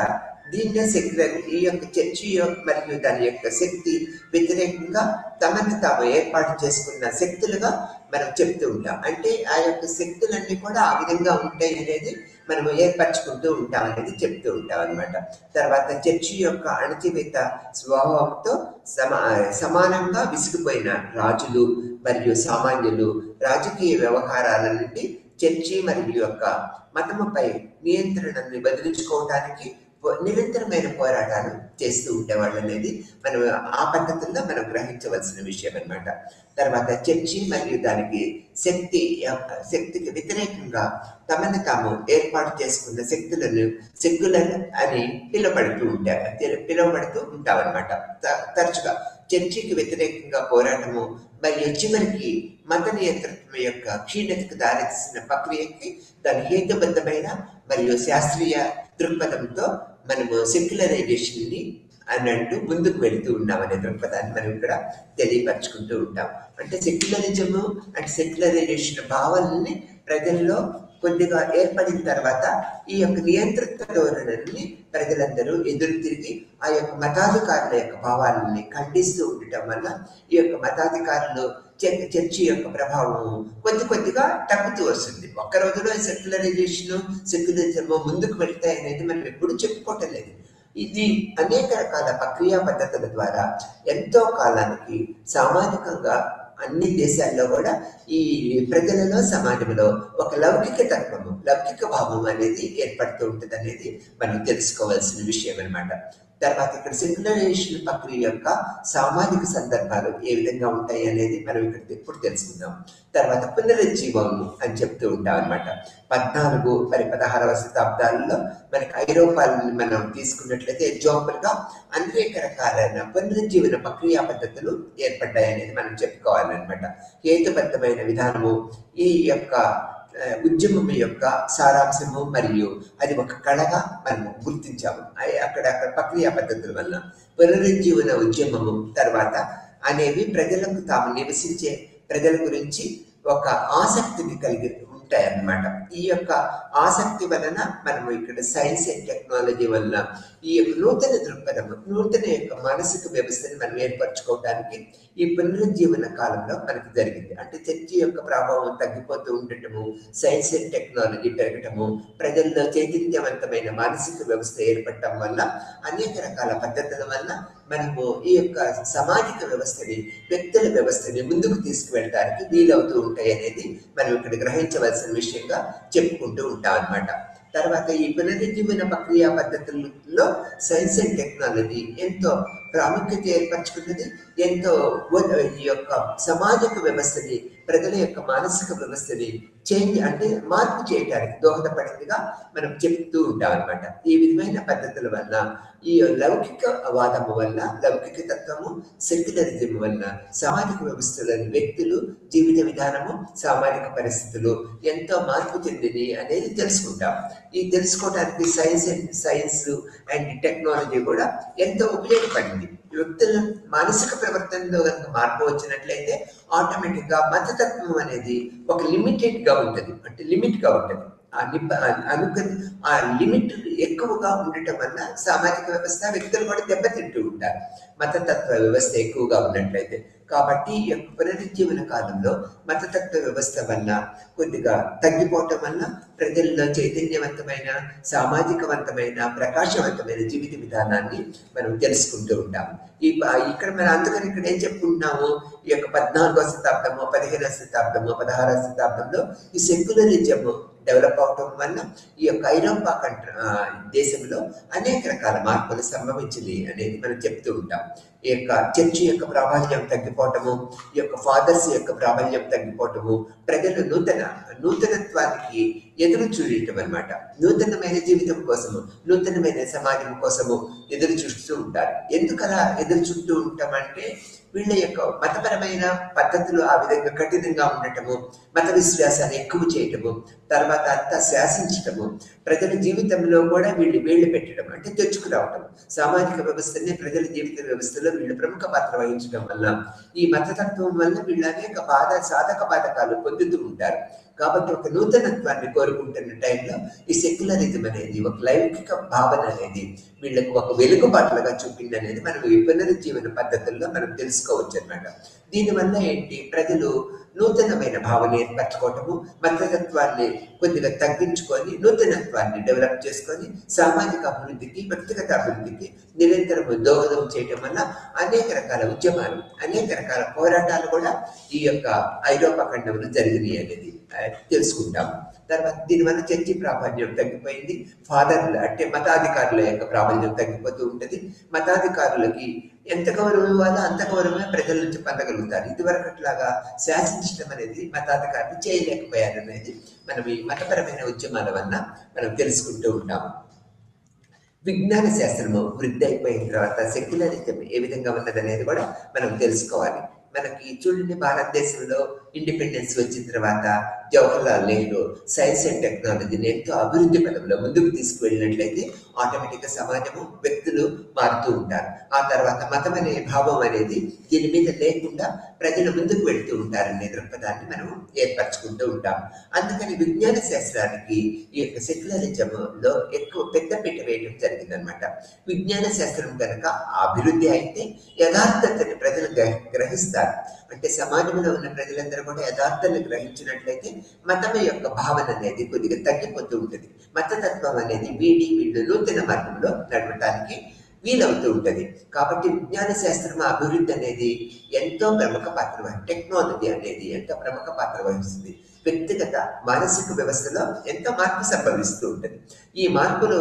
దీన్నే సెక్యులర్ ఈ యొక్క చర్చి మరియు దాని యొక్క శక్తి వ్యతిరేకంగా తమను తాము ఏర్పాటు చేసుకున్న శక్తులుగా మనం చెప్తూ ఉంటాం. అంటే ఆ యొక్క శక్తులన్నీ కూడా ఆ విధంగా ఉంటాయి అనేది మనము ఏర్పరచుకుంటూ ఉంటాం అనేది చెప్తూ ఉంటాం అనమాట. తర్వాత చర్చి యొక్క అణచివేత స్వభావంతో సమానంగా విసిగిపోయిన రాజులు మరియు సామాన్యులు రాజకీయ వ్యవహారాల నుండి చర్చి మరియు యొక్క మతముపై నియంత్రణను బదిలించుకోవడానికి నిరంతరమైన పోరాటాలు చేస్తూ ఉండేవాళ్ళు అనేది మనం ఆ పద్ధతుల్లో మనం గ్రహించవలసిన విషయం అనమాట. తర్వాత చర్చి మరియు దానికి శక్తికి వ్యతిరేకంగా తమను తాము ఏర్పాటు చేసుకున్న శక్తులను సెక్యులర్ అని పిలువబడుతూ ఉంటామన్నమాట. తరచుగా చర్చికి వ్యతిరేకంగా పోరాటము మరియు చివరికి మత నియంత్రణ యొక్క క్షీణతకు దారితీసిన ప్రక్రియకి దాని హేతుబద్ధమైన మరియు శాస్త్రీయ దృక్పథంతో మనము సెక్యులరైజేషన్ ని అన్నట్టు ముందుకు వెళుతూ ఉన్నాం అనే దృక్పథాన్ని మనం ఇక్కడ తెలియపరచుకుంటూ ఉంటాం. అంటే సెక్యులరిజము అంటే సెక్యులరైజేషన్ భావాలని ప్రజల్లో కొద్దిగా ఏర్పడిన తర్వాత ఈ యొక్క నియంత్రిత ధోరణిని ప్రజలందరూ ఎదురు తిరిగి ఆ యొక్క మతాధికారుల యొక్క భావాలని ఖండిస్తూ ఉండటం వల్ల ఈ యొక్క మతాధికారులు చర్చి యొక్క ప్రభావం కొద్దిగా తగ్గుతూ వస్తుంది. ఒక్క రోజులో సెక్యులరిజము ముందుకు వెళ్తాయి అనేది మనం ఎప్పుడు చెప్పుకోవటం లేదు. ఇది అనేక రకాల ప్రక్రియ పద్ధతుల ద్వారా ఎంతో కాలానికి సామాజికంగా అన్ని దేశాల్లో కూడా ఈ ప్రజలలో సమాజంలో ఒక లౌకిక భావం అనేది ఏర్పడుతూ ఉంటుంది అనేది మనం తెలుసుకోవాల్సిన విషయం అనమాట. తర్వాత ఇక్కడ సెక్యులరైజేషన్ ప్రక్రియ యొక్క సామాజిక సందర్భాలు ఏ విధంగా ఉంటాయి అనేది మనం ఇక్కడ ఇప్పుడు తెలుసుకుందాం. తర్వాత పునరుజ్జీవము అని చెప్తూ ఉంటాం అనమాట. 14 మరి 16వ శతాబ్దాలలో మనకి ఐరోపాలను మనం తీసుకున్నట్లయితే ఎగ్జాంపుల్ గా అనేక రకాలైన పునరుజ్జీవన ప్రక్రియ పద్ధతులు ఏర్పడ్డాయి అనేది మనం చెప్పుకోవాలన్నమాట. హేతుబద్ధమైన విధానము ఈ యొక్క ఉద్యమం యొక్క సారాంశము మరియు అది ఒక కళగా మనము గుర్తించాము. అక్కడ ప్రక్రియ పద్ధతుల వల్ల పునరుజ్జీవన ఉద్యమము తర్వాత అనేవి ప్రజలకు తాము నివసించే ప్రజల గురించి ఒక ఆసక్తిని కలిగి ఉంటాయి అన్నమాట. ఈ యొక్క ఆసక్తి వలన మనము ఇక్కడ సైన్స్ అండ్ టెక్నాలజీ వలన ఈ యొక్క నూతన దృక్పథము, నూతన యొక్క మానసిక వ్యవస్థని మనం ఏర్పరచుకోవడానికి ఈ పునరుజ్జీవన కాలంలో మనకు జరిగింది. అంటే చర్చి యొక్క ప్రభావం తగ్గిపోతూ ఉండటము, సైన్స్ అండ్ టెక్నాలజీ పెరగటము, ప్రజల్లో చైతన్యవంతమైన మానసిక వ్యవస్థ ఏర్పడటం వల్ల అనేక రకాల పద్ధతుల వల్ల మనము ఈ యొక్క సామాజిక వ్యవస్థని, వ్యక్తుల వ్యవస్థని ముందుకు తీసుకువెళ్ళడానికి వీలవుతూ ఉంటాయి అనేది మనం ఇక్కడ గ్రహించవలసిన విషయంగా చెప్పుకుంటూ ఉంటాం అన్నమాట. తర్వాత ఈ పునరుజ్జీవన ప్రక్రియ పద్ధతుల్లో సైన్స్ అండ్ టెక్నాలజీ ఎంతో ప్రాముఖ్యత ఏర్పరచుకున్నది, ఎంతో ఈ యొక్క సామాజిక వ్యవస్థని, ప్రజల యొక్క మానసిక వ్యవస్థని అంటే మార్పు చేయడానికి దోహదపడిందిగా మనం చెప్తూ ఉంటాం అనమాట. ఈ విధమైన పద్ధతుల వల్ల, ఈ లౌకిక వాదము వల్ల, లౌకిక తత్వము, సెక్యులరిజం వల్ల సామాజిక వ్యవస్థలోని వ్యక్తులు, జీవిత విధానము, సామాజిక పరిస్థితులు ఎంతో మార్పు చెందింది అనేది తెలుసుకుంటాం. ఈ తెలుసుకోవడానికి సైన్స్ అండ్ టెక్నాలజీ కూడా ఎంతో ఉపయోగపడింది. వ్యక్తుల మానసిక ప్రవర్తనలో కనుక మార్పు వచ్చినట్లయితే ఆటోమేటిక్ గా మతతత్వం అనేది ఒక లిమిటెడ్ గా ఉంటుంది, అంటే లిమిట్ గా ఉంటుంది. ఆ లిమిట్ ఎక్కువగా ఉండటం వల్ల సామాజిక వ్యవస్థ, వ్యక్తులు కూడా దెబ్బతింటూ ఉంటారు మతతత్వ వ్యవస్థ ఎక్కువగా ఉన్నట్లయితే. కాబట్టి ఈ యొక్క పునరుజ్జీవన కాలంలో మతతత్వ వ్యవస్థ వల్ల కొద్దిగా తగ్గిపోవటం వల్ల ప్రజల్లో చైతన్యవంతమైన, సామాజికవంతమైన, ప్రకాశవంతమైన జీవిత విధానాన్ని మనం తెలుసుకుంటూ ఉంటాము. ఇక్కడ మనం అందుకని ఇక్కడ ఏం చెప్పుకుంటున్నాము, ఈ యొక్క 14వ శతాబ్దము, 15వ శతాబ్దము, 16వ శతాబ్దంలో ఈ సెక్యులరిజం డెవలప్ అవటం వల్ల ఈ యొక్క ఐరోపా దేశంలో అనేక రకాల మార్పులు సంభవించింది అనేది మనం చెప్తూ ఉంటాం. ఈ యొక్క చర్చి యొక్క ప్రాబల్యం తగ్గిపోవటము, ఈ యొక్క ఫాదర్స్ యొక్క ప్రాబల్యం తగ్గిపోవటము, ప్రజలు నూతనత్వానికి ఎదురు చూడటం అనమాట. నూతనమైన జీవితం కోసము, నూతనమైన సమాజం కోసము ఎదురు చూస్తూ ఉంటారు. ఎందుకలా ఎదురు చూస్తూ ఉంటామంటే వీళ్ళ యొక్క మతపరమైన పద్ధతులు ఆ విధంగా కఠినంగా ఉండటము, మత విశ్వాసాన్ని ఎక్కువ చేయటము, తర్వాత అంతా శాసించటము, ప్రజల జీవితంలో కూడా వేళ్ళు పెట్టడం అంటే తెచ్చుకురావటం, సామాజిక వ్యవస్థని ప్రజల జీవిత వ్యవస్థలో వీళ్ళు ప్రముఖ పాత్ర వహించడం వల్ల ఈ మతతత్వం వల్ల వీళ్ళు అనేక సాధక బాధకాలు పొందుతూ ఉంటారు. కాబట్టి ఒక నూతనత్వాన్ని కోరుకుంటున్న టైంలో ఈ సెక్యులరిజం అనేది, ఒక లౌకిక భావన అనేది వీళ్ళకు ఒక వెలుగుబాటులుగా చూపింది అనేది మనం ఈ పునరుజ్జీవన పద్ధతుల్లో మనం తెలుసుకోవచ్చు అన్నమాట. దీనివల్ల ఏంటి, ప్రజలు నూతనమైన భావన ఏర్పరచుకోవటము, మతతత్వాన్ని కొద్దిగా తగ్గించుకొని నూతనత్వాన్ని డెవలప్ చేసుకొని సామాజిక అభివృద్ధికి, వ్యక్తిగత అభివృద్ధికి నిరంతరం దోహదం చేయటం వల్ల అనేక రకాల ఉద్యమాలు, అనేక రకాల పోరాటాలు కూడా ఈ యొక్క ఐరోపా ఖండంలో జరిగినాయి అనేది తెలుసుకుంటాం. తర్వాత దీనివల్ల చర్చి ప్రాబల్యం తగ్గిపోయింది, ఫాదర్లు అంటే మతాధికారుల యొక్క ప్రాబల్యం తగ్గిపోతూ ఉంటుంది. మతాధికారులకి ఎంత గౌరవం ఇవ్వాలో అంత గౌరవమే ప్రజల నుంచి పొందగలుగుతారు. ఇదివరకు అట్లాగా శాసించడం అనేది మతాధికారులు చేయలేకపోయారు అనేది మనం ఈ మతపరమైన ఉద్యమాల వల్ల మనం తెలుసుకుంటూ ఉంటాము. విజ్ఞాన శాస్త్రము వృద్ధి అయిపోయిన తర్వాత సెక్యులరిజం ఏ విధంగా ఉన్నది అనేది కూడా మనం తెలుసుకోవాలి. మనకి చూడండి, భారతదేశంలో ఇండిపెండెన్స్ వచ్చిన తర్వాత జవహర్లాల్ నెహ్రూ సైన్స్ అండ్ టెక్నాలజీని ఎంతో అభివృద్ధి పదంలో ముందుకు తీసుకువెళ్ళినట్లయితే ఆటోమేటిక్గా సమాజము, వ్యక్తులు మారుతూ ఉంటారు. ఆ తర్వాత మతం అనే భావం అనేది దీని మీద లేకుండా ప్రజలు ముందుకు వెళ్తూ ఉంటారనే దృక్పథాన్ని మనం ఏర్పరచుకుంటూ ఉంటాం. అందుకని విజ్ఞాన శాస్త్రానికి ఈ యొక్క సెక్యులరిజంలో ఎక్కువ పెద్దపీట వేయడం జరిగిందనమాట. విజ్ఞాన శాస్త్రం కనుక అభివృద్ధి అయితే యథార్థతని ప్రజలు గ్రహిస్తారు. అంటే సమాజంలో ఉన్న ప్రజలందరూ కూడా యథార్థాన్ని గ్రహించినట్లయితే మతం యొక్క భావన అనేది కొద్దిగా తగ్గిపోతూ ఉంటుంది. మతతత్వం అనేది వీళ్ళు నూతన మార్గంలో నడవటానికి వీలవుతూ ఉంటుంది. కాబట్టి విజ్ఞాన శాస్త్రం అభివృద్ధి అనేది ఎంతో ప్రముఖ పాత్ర, టెక్నాలజీ అనేది ఎంతో ప్రముఖ పాత్ర వహిస్తుంది. వ్యక్తిగత మానసిక వ్యవస్థలో ఎంతో మార్పు సంభవిస్తూ ఉంటుంది. ఈ మార్పులు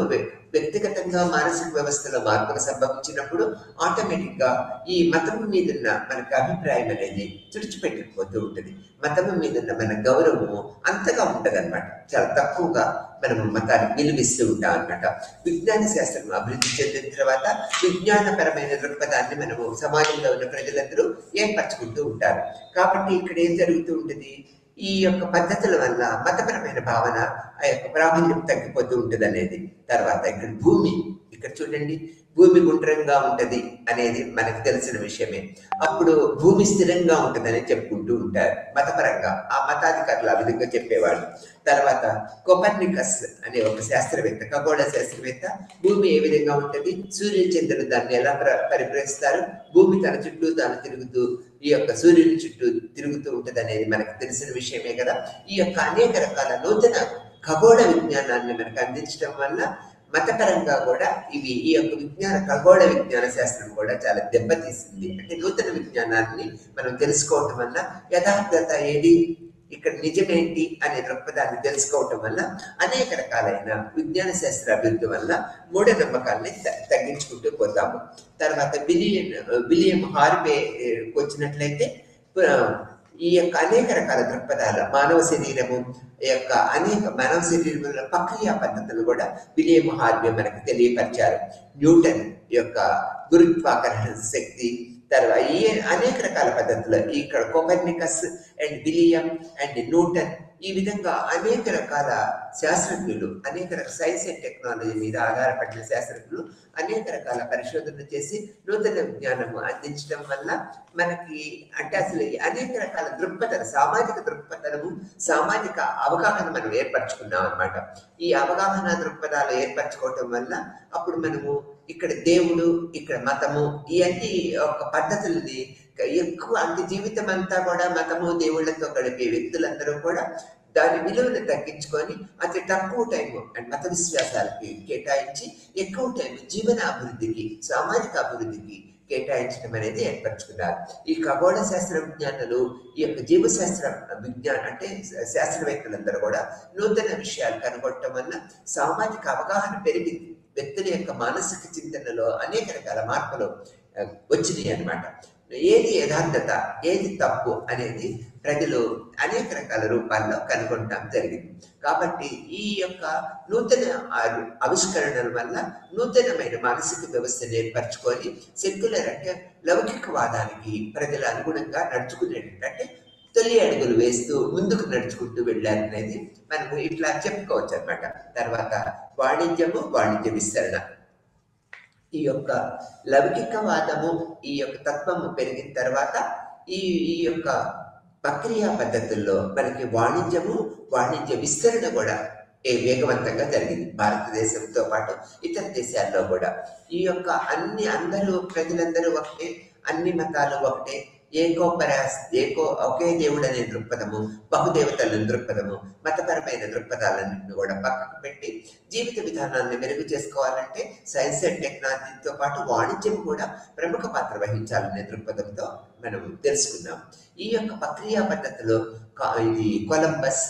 వ్యక్తిగతంగా మానసిక వ్యవస్థలో మార్పులు సంభవించినప్పుడు ఆటోమేటిక్గా ఈ మతం మీదున్న మనకు అభిప్రాయం అనేది తుడిచిపెట్టుకుపోతూ ఉంటుంది. మతం మీదున్న మన గౌరవము అంతగా ఉంటుంది అనమాట. చాలా తక్కువగా మనము మతాన్ని విలువిస్తూ ఉంటాం అనమాట. విజ్ఞాన శాస్త్రం అభివృద్ధి చెందిన తర్వాత విజ్ఞానపరమైన దృక్పథాన్ని మనము సమాజంలో ఉన్న ప్రజలందరూ ఏర్పరచుకుంటూ ఉంటారు. కాబట్టి ఇక్కడ ఏం జరుగుతూ ఉంటుంది, ఈ యొక్క పద్ధతుల వల్ల మతపరమైన భావన ఆ యొక్క ప్రాబల్యం తగ్గిపోతూ ఉంటుంది అనేది. తర్వాత ఇక్కడ భూమి, ఇక్కడ చూడండి, భూమి గుండ్రంగా ఉంటది అనేది మనకు తెలిసిన విషయమే. అప్పుడు భూమి స్థిరంగా ఉంటుందని చెప్పుకుంటూ ఉంటారు మతపరంగా, ఆ మతాధికారులు ఆ విధంగా చెప్పేవాళ్ళు. తర్వాత కోపర్నికస్ అనే ఒక శాస్త్రవేత్త, ఖగోళ శాస్త్రవేత్త, భూమి ఏ విధంగా ఉంటుంది, సూర్య చంద్రులు దాన్ని ఎలా పరిగ్రహిస్తారు, భూమి తన చుట్టూ తాను తిరుగుతూ ఈ యొక్క సూర్యుని చుట్టూ తిరుగుతూ ఉంటుంది అనేది మనకు తెలిసిన విషయమే కదా. ఈ యొక్క అనేక రకాల నూతన ఖగోళ విజ్ఞానాన్ని మనకు అందించడం వల్ల మతపరంగా కూడా ఇవి ఈ యొక్క ఖగోళ విజ్ఞాన శాస్త్రం కూడా చాలా దెబ్బతీసింది. అంటే నూతన విజ్ఞానాన్ని మనం తెలుసుకోవటం వల్ల యథార్థత ఏది, ఇక్కడ నిజమేంటి అనే దృక్పథాన్ని తెలుసుకోవటం వల్ల అనేక రకాలైన విజ్ఞాన శాస్త్ర అభివృద్ధి వల్ల మూఢనమ్మకాల్ని తగ్గించుకుంటూ పోతాము. తర్వాత విలియం హార్వే వచ్చినట్లయితే ఈ యొక్క అనేక రకాల దృక్పథాలు, మానవ శరీరము యొక్క అనేక మానవ శరీరంలో ప్రక్రియ పద్ధతులు కూడా విలియం హార్వే మనకు తెలియపరిచారు. న్యూటన్ యొక్క గురుత్వాకర్షణ శక్తి, తర్వాత ఈ అనేక రకాల పద్ధతులు ఇక్కడ Copernicus and William and Newton, ఈ విధంగా అనేక రకాల శాస్త్రజ్ఞులు, అనేక రకాల సైన్స్ అండ్ టెక్నాలజీ మీద ఆధారపడిన శాస్త్రజ్ఞులు అనేక రకాల పరిశోధనలు చేసి నూతన విజ్ఞానము అందించడం వల్ల మనకి అంటే అసలు అనేక రకాల దృక్పథాలు, సామాజిక దృక్పథము, సామాజిక అవగాహన మనం ఏర్పరచుకున్నాం అనమాట. ఈ అవగాహన దృక్పథాలు ఏర్పరచుకోవటం వల్ల అప్పుడు మనము ఇక్కడ దేవుడు, ఇక్కడ మతము, ఇవన్నీ ఒక పద్ధతులని ఎక్కువ అంటే జీవితం అంతా కూడా మతము దేవుళ్లతో గడిపే వ్యక్తులందరూ కూడా దాని విలువను తగ్గించుకొని అతి తక్కువ టైం అండ్ మత విశ్వాసాలకి కేటాయించి ఎక్కువ టైం జీవన అభివృద్ధికి, సామాజిక అభివృద్ధికి కేటాయించడం అనేది ఏర్పరచుకున్నారు. ఈ ఖగోళ శాస్త్ర విజ్ఞానులు, ఈ యొక్క జీవశాస్త్ర విజ్ఞానం అంటే శాస్త్రవేత్తలందరూ కూడా నూతన విషయాలు కనుగొనటం వల్ల సామాజిక అవగాహన పెరిగింది. వ్యక్తుల యొక్క మానసిక చింతనలో అనేక రకాల మార్పులు వచ్చినాయి అన్నమాట. ఏది యథార్థత, ఏది తప్పు అనేది ప్రజలు అనేక రకాల రూపాల్లో కనుగొనడం జరిగింది. కాబట్టి ఈ యొక్క నూతన ఆవిష్కరణల వల్ల నూతనమైన మానసిక వ్యవస్థను ఏర్పరచుకొని సెక్యులర్ అంటే లౌకికవాదానికి ప్రజల అనుగుణంగా నడుచుకునేటంటే తొలి అడుగులు వేస్తూ ముందుకు నడుచుకుంటూ వెళ్ళారనేది మనము ఇట్లా చెప్పుకోవచ్చు అనమాట. తర్వాత వాణిజ్యము, వాణిజ్య విస్తరణ, ఈ యొక్క లౌకికవాదము, ఈ యొక్క తత్వము పెరిగిన తర్వాత ఈ యొక్క ప్రక్రియ పద్ధతుల్లో మనకి వాణిజ్యము, వాణిజ్య విస్తరణ కూడా వేగవంతంగా జరిగింది. భారతదేశంతో పాటు ఇతర దేశాల్లో కూడా ఈ యొక్క అందరూ ప్రజలందరూ ఒకటే, అన్ని మతాలు ఒకటే, ఒకే దేవుడు అనే దృక్పథము, బహుదేవతల దృక్పథము, మతపరమైన దృక్పథాలన్నింటినీ కూడా పక్కకు పెట్టి జీవిత విధానాన్ని మెరుగు చేసుకోవాలంటే సైన్స్ అండ్ టెక్నాలజీతో పాటు వాణిజ్యం కూడా ప్రముఖ పాత్ర వహించాలనే దృక్పథంతో మనం తెలుసుకున్నాం. ఈ యొక్క ప్రక్రియ పద్ధతిలో ఇది కొలంబస్,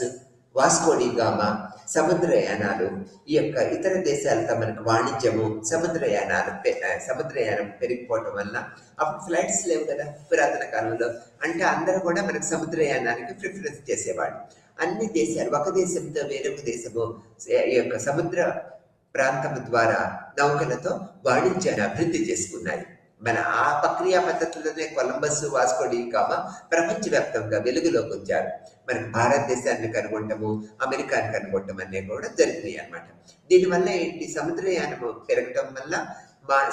వాస్కోడి గామా, సముద్రయానాలు, ఈ యొక్క ఇతర దేశాలతో మనకు వాణిజ్యము, సముద్రయానం పెరిగిపోవటం వల్ల అప్పుడు ఫ్లైట్స్ లేవు కదా పురాతన కాలంలో, అంటే అందరూ కూడా మనకు సముద్రయానానికి ప్రిఫరెన్స్ చేసేవాడు. అన్ని దేశాలు ఒక దేశంతో వేరొక దేశము ఈ యొక్క సముద్ర ప్రాంతం ద్వారా నౌకలతో వాణిజ్యాన్ని అభివృద్ధి చేసుకున్నాయి. మన ఆ ప్రక్రియ పద్ధతుల్లోనే కొలంబస్, వాస్కోడి గామా ప్రపంచవ్యాప్తంగా వెలుగులోకి వచ్చారు. మనకి భారతదేశాన్ని కనుగొనటము, అమెరికాని కనుగొనటం అనేవి కూడా జరిగినాయి అన్నమాట. దీనివల్ల ఏంటి, సముద్రయానము పెరగటం వల్ల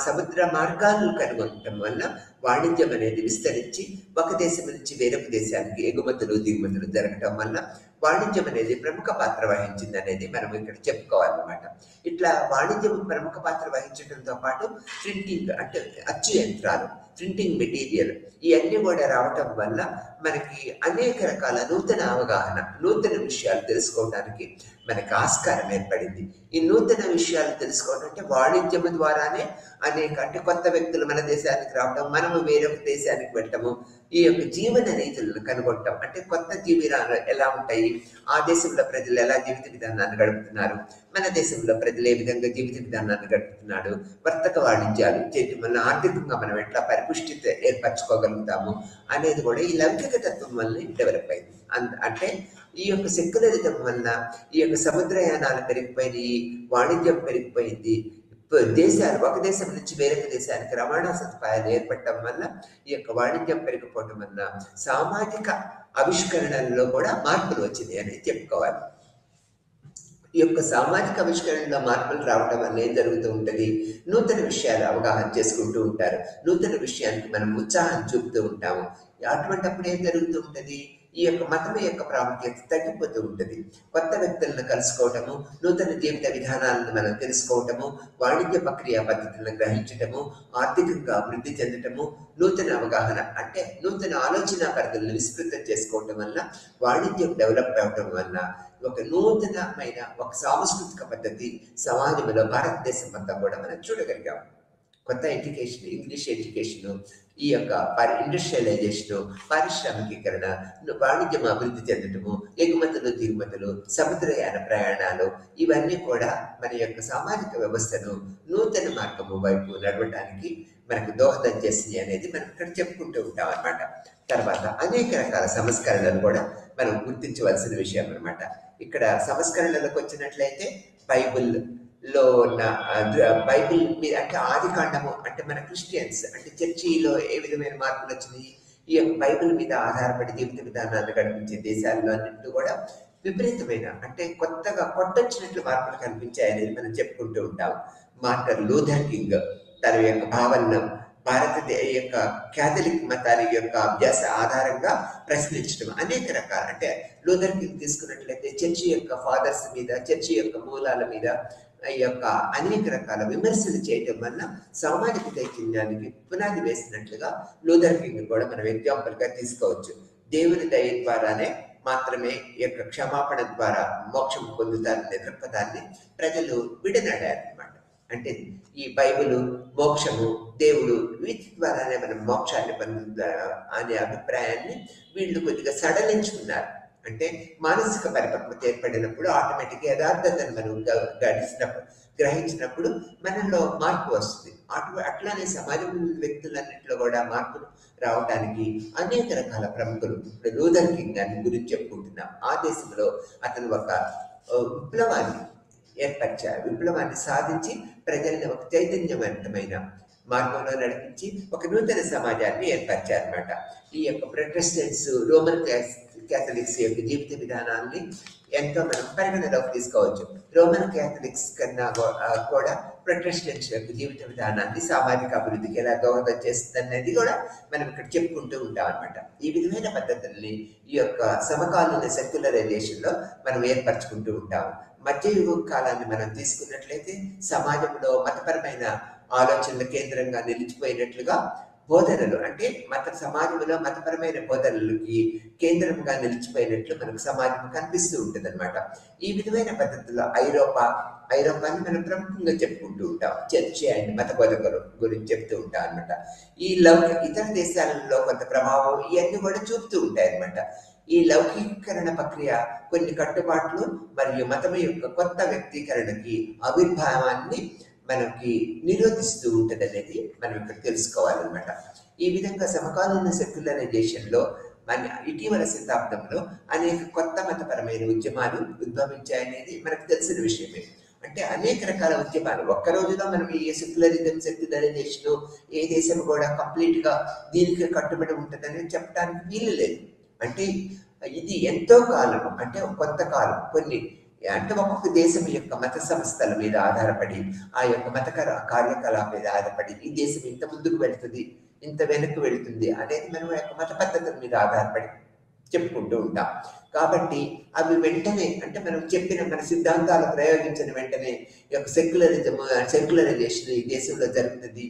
సముద్ర మార్గాలను కనుగొనటం వల్ల వాణిజ్యం అనేది విస్తరించి ఒక దేశం నుంచి వేరొక దేశానికి ఎగుమతులు దిగుమతులు జరగటం వల్ల వాణిజ్యం అనేది ప్రముఖ పాత్ర వహించింది అనేది మనం ఇక్కడ చెప్పుకోవాలన్నమాట. ఇట్లా వాణిజ్యం ప్రముఖ పాత్ర వహించడంతో పాటు ప్రింటింగ్ అంటే అచ్చు యంత్రాలు, ప్రింటింగ్ మెటీరియల్, ఇవన్నీ కూడా రావటం వల్ల మనకి అనేక రకాల నూతన అవగాహన, నూతన విషయాలు తెలుసుకోవడానికి మనకి ఆస్కారం ఏర్పడింది. ఈ నూతన విషయాలు తెలుసుకోవడం అంటే వాణిజ్యం ద్వారానే అనేక అంటే కొత్త వ్యక్తులు మన దేశానికి రావటం, మనము వేరొక దేశానికి వెళ్ళటము, ఈ యొక్క జీవన రీతులను కనుగొనటం అంటే కొత్త జీవితాలు ఎలా ఉంటాయి, ఆ దేశంలో ప్రజలు ఎలా జీవిత విధానాన్ని గడుపుతున్నారు, మన దేశంలో ప్రజలు ఏ విధంగా జీవిత విధానాన్ని గడుపుతున్నాడు, వర్తక వాణిజ్యాలు చేయటం వల్ల ఆర్థికంగా మనం ఎట్లా పరిపుష్టి ఏర్పరచుకోగలుగుతాము అనేది కూడా ఈ లౌకిక తత్వం వల్ల డెవలప్ అయింది. అంటే ఈ యొక్క సెక్యులరిజం వల్ల ఈ యొక్క సముద్రయానాలు పెరిగిపోయినాయి, వాణిజ్యం పెరిగిపోయింది, దేశాలు ఒక దేశం నుంచి వేరొక దేశానికి రవాణా సదుపాయాలు ఏర్పడటం వల్ల ఈ యొక్క వాణిజ్యం పెరిగిపోవటం వల్ల సామాజిక ఆవిష్కరణల్లో కూడా మార్పులు వచ్చింది అని చెప్పుకోవాలి. ఈ యొక్క సామాజిక ఆవిష్కరణలో మార్పులు రావడం వల్ల ఏం జరుగుతూ ఉంటుంది, నూతన విషయాలు అవగాహన చేసుకుంటూ ఉంటారు, నూతన విషయానికి మనం ఉత్సాహం చూపుతూ ఉంటాము. అటువంటిప్పుడు ఏం జరుగుతూ ఉంటుంది, ఈ యొక్క మతం యొక్క ప్రాముఖ్యత తగ్గిపోతూ ఉంటుంది. కొత్త వ్యక్తులను కలుసుకోవటము, నూతన జీవిత విధానాలను మనం తెలుసుకోవటము, వాణిజ్య ప్రక్రియ పద్ధతులను గ్రహించటము, ఆర్థికంగా అభివృద్ధి చెందటము, నూతన అవగాహన అంటే నూతన ఆలోచన పరిధులను విస్తృతం చేసుకోవటం వల్ల వాణిజ్యం డెవలప్ అవటం వల్ల ఒక నూతనమైన ఒక సాంస్కృతిక పద్ధతి సమాజంలో భారతదేశం అంతా కూడా మనం చూడగలిగాం. కొత్త ఎడ్యుకేషన్, ఇంగ్లీష్ ఎడ్యుకేషను, ఈ యొక్క ఇండస్ట్రియలైజేషను, పారిశ్రామికీకరణ, వాణిజ్యం అభివృద్ధి చెందటము, ఎగుమతులు దిగుమతులు, సముద్రయాన ప్రయాణాలు, ఇవన్నీ కూడా మన యొక్క సామాజిక వ్యవస్థను నూతన మార్గము వైపు నడవటానికి మనకు దోహదం చేసింది అనేది మనం ఇక్కడ చెప్పుకుంటూ ఉంటాం అన్నమాట. తర్వాత అనేక రకాల సంస్కరణలు కూడా మనం గుర్తించవలసిన విషయం అన్నమాట. ఇక్కడ సంస్కరణలకు వచ్చినట్లయితే బైబిల్లో ఉన్న బైబిల్ మీద అంటే ఆది కాండము అంటే మన క్రిస్టియన్స్ అంటే చర్చిలో ఏ విధమైన మార్పులు వచ్చినాయి, ఈ యొక్క బైబిల్ మీద ఆధారపడి జీవిత విధానాన్ని గడిపించే దేశాల్లో అన్నింటిలో కూడా విపరీతమైన అంటే కొత్తగా కొట్టొచ్చినట్లు మార్పులు కనిపించాయనేది మనం చెప్పుకుంటూ ఉంటాం. మార్టర్ లూథర్ కింగ్ తన యొక్క భావనను భారతదేశ యొక్క క్యాథలిక్ మతాల యొక్క అభ్యాస ఆధారంగా ప్రశ్నించడం అనేక రకాల అంటే లూథర్ కింగ్ తీసుకున్నట్లయితే చర్చి యొక్క ఫాదర్స్ మీద, చర్చి యొక్క మూలాల మీద ఈ యొక్క అనేక రకాల విమర్శలు చేయటం వల్ల సామాజిక చైతన్యానికి పునాది వేసినట్లుగా లూథర్ కింగ్ కూడా మనం ఎగ్జాంపుల్ గా తీసుకోవచ్చు. దేవుని దయ ద్వారానే మాత్రమే ఈ యొక్క క్షమాపణ ద్వారా మోక్షం పొందుతారనే దృక్పథాన్ని ప్రజలు విడనాడారన్నమాట. అంటే ఈ బైబిల్, మోక్షము, దేవుడు వీటి ద్వారానే మనం మోక్షాన్ని పొందుతారు అనే అభిప్రాయాన్ని వీళ్ళు కొద్దిగా సడలించుకున్నారు. అంటే మానసిక పరిపక్వత ఏర్పడినప్పుడు ఆటోమేటిక్గా యథార్థతను మనం గ్రహించినప్పుడు మనలో మార్పు వస్తుంది. అట్లానే సమాజంలో వ్యక్తులన్నింటిలో కూడా మార్పులు రావడానికి అనేక రకాల ప్రముఖులు ఇప్పుడు లూథర్ కింగ్ అని గురించి చెప్పుకుంటున్నాం. ఆ దేశంలో అతను ఒక విప్లవాన్ని ఏర్పరిచారు. విప్లవాన్ని సాధించి ప్రజల్ని ఒక చైతన్యవంతమైన మార్గంలో నడిపించి ఒక నూతన సమాజాన్ని ఏర్పరిచారన్నమాట. ఈ యొక్క ప్రొటెస్టెంట్స్, రోమన్ క్యాథలిక్స్ యొక్క జీవిత విధానాన్ని ఎంతో మనం పరిగణలోకి తీసుకోవచ్చు. రోమన్ క్యాథలిక్స్ కన్నా కూడా ప్రొటెస్టెంట్స్ యొక్క జీవిత విధానాన్ని సామాజిక అభివృద్ధికి ఎలా దోహదం చేస్తుంది అనేది కూడా మనం ఇక్కడ చెప్పుకుంటూ ఉంటాం అనమాట. ఈ విధమైన పద్ధతుల్ని ఈ యొక్క సమకాలీన సెక్యులరైజేషన్లో మనం ఏర్పరచుకుంటూ ఉంటాము. మధ్యయుగ కాలాన్ని మనం తీసుకున్నట్లయితే సమాజంలో మతపరమైన ఆలోచనల కేంద్రంగా నిలిచిపోయినట్లుగా బోధనలు అంటే సమాజంలో మతపరమైన బోధనలకి కేంద్రంగా నిలిచిపోయినట్లు మనకు సమాజం కనిపిస్తూ ఉంటుంది అనమాట. ఈ విధమైన పద్ధతుల్లో ఐరోపాని మనం ప్రముఖంగా చెప్పుకుంటూ ఉంటాం. చర్చి అండ్ మత బోధకులు గురించి చెప్తూ ఉంటాం అనమాట. ఈ ఇతర దేశాలలో కొంత ప్రభావం ఇవన్నీ కూడా చూపుతూ ఉంటాయి అనమాట. ఈ లౌకికీకరణ ప్రక్రియ కొన్ని కట్టుబాట్లు మరియు మతం యొక్క కొత్త వ్యక్తీకరణకి ఆవిర్భావాన్ని మనకి నిరోధిస్తూ ఉంటుంది అనేది మనం ఇక్కడ తెలుసుకోవాలన్నమాట. ఈ విధంగా సమకాలీన సెక్యులరైజేషన్లో మన ఇటీవల శతాబ్దంలో అనేక కొత్త మతపరమైన ఉద్యమాలు ఉద్భవించాయనేది మనకు తెలిసిన విషయమే. అంటే అనేక రకాల ఉద్యమాలు ఒక్క రోజులో మనం ఈ సెక్యులరైజేషన్ ఏ దేశం కూడా కంప్లీట్ గా దీనికి కట్టుబడి ఉంటుందని చెప్పడానికి వీలు లేదు. అంటే ఇది ఎంతో కాలం అంటే కొంత కాలం కొన్ని అంటే ఒక్కొక్క దేశం యొక్క మత సంస్థల మీద ఆధారపడి ఆ యొక్క మత కార్యకలాపాల మీద ఆధారపడి ఈ దేశం ఇంత ముందుకు వెళ్తుంది, ఇంత వెనక్కి వెళుతుంది అనేది మనం యొక్క మత పద్ధతుల మీద ఆధారపడి చెప్పుకుంటూ ఉంటాం. కాబట్టి అవి వెంటనే అంటే మనం చెప్పిన మన సిద్ధాంతాలు ప్రయోగించిన వెంటనే ఈ యొక్క సెక్యులరైజేషన్ ఈ దేశంలో జరుగుతుంది,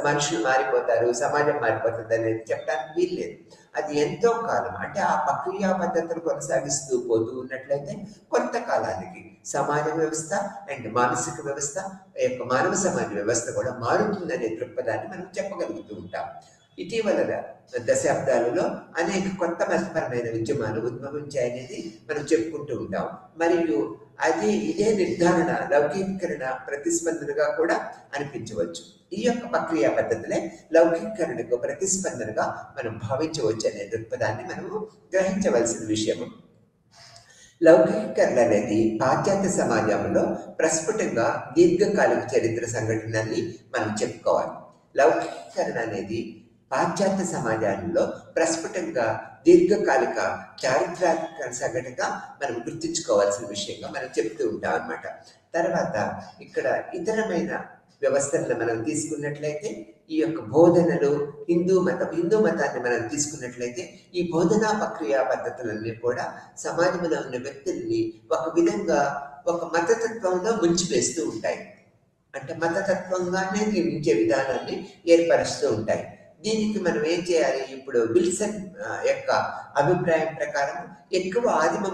మనుషులు మారిపోతారు, సమాజం మారిపోతుంది అనేది చెప్పడానికి వీల్లేదు. అది ఎంతో కాలం అంటే ఆ ప్రక్రియా పద్ధతులు కొనసాగిస్తూ పోతూ ఉన్నట్లయితే కొంతకాలానికి సమాజ వ్యవస్థ అండ్ మానసిక వ్యవస్థ యొక్క మానవ సమాజ వ్యవస్థ కూడా మారుతుందనే దృక్పథాన్ని మనం చెప్పగలుగుతూ ఉంటాం. ఇటీవల దశాబ్దాలలో అనేక కొత్త మతపరమైన ఉద్యమాలు ఉద్భవించాయనేది మనం చెప్పుకుంటూ ఉంటాం. మరియు ఇదే నిర్ధారణ లౌకికీకరణ ప్రతిస్పందనగా కూడా అనిపించవచ్చు. ఈ యొక్క ప్రక్రియా పద్ధతులే లౌకికీకరణకు ప్రతిస్పందనగా మనం భావించవచ్చు అనే దృక్పథాన్ని మనము గ్రహించవలసిన విషయము. లౌకికీకరణ అనేది పాశ్చాత్య సమాజంలో ప్రస్ఫుటంగా దీర్ఘకాలిక చరిత్ర సంఘటనని మనం చెప్పుకోవాలి. లౌకికీకరణ అనేది పాశ్చాత్య సమాజాల్లో ప్రస్ఫుటంగా దీర్ఘకాలిక చారిత్రాత్మక సంఘటనగా మనం గుర్తుంచుకోవాల్సిన విషయంగా మనం చెప్తూ ఉంటాం అన్నమాట. తర్వాత ఇక్కడ ఇతరమైన వ్యవస్థలను మనం తీసుకున్నట్లయితే ఈ యొక్క బోధనలు హిందూ మతాన్ని మనం తీసుకున్నట్లయితే ఈ బోధనా ప్రక్రియ పద్ధతులన్నీ కూడా సమాజంలో ఉన్న వ్యక్తుల్ని ఒక విధంగా ఒక మతతత్వంలో ముంచివేస్తూ ఉంటాయి. అంటే మతతత్వంగానే జీవించే విధానాన్ని ఏర్పరుస్తూ ఉంటాయి. దీనికి మనం ఏం చేయాలి? ఇప్పుడు విల్సన్ యొక్క అభిప్రాయం ప్రకారం ఎక్కువ ఆదిమ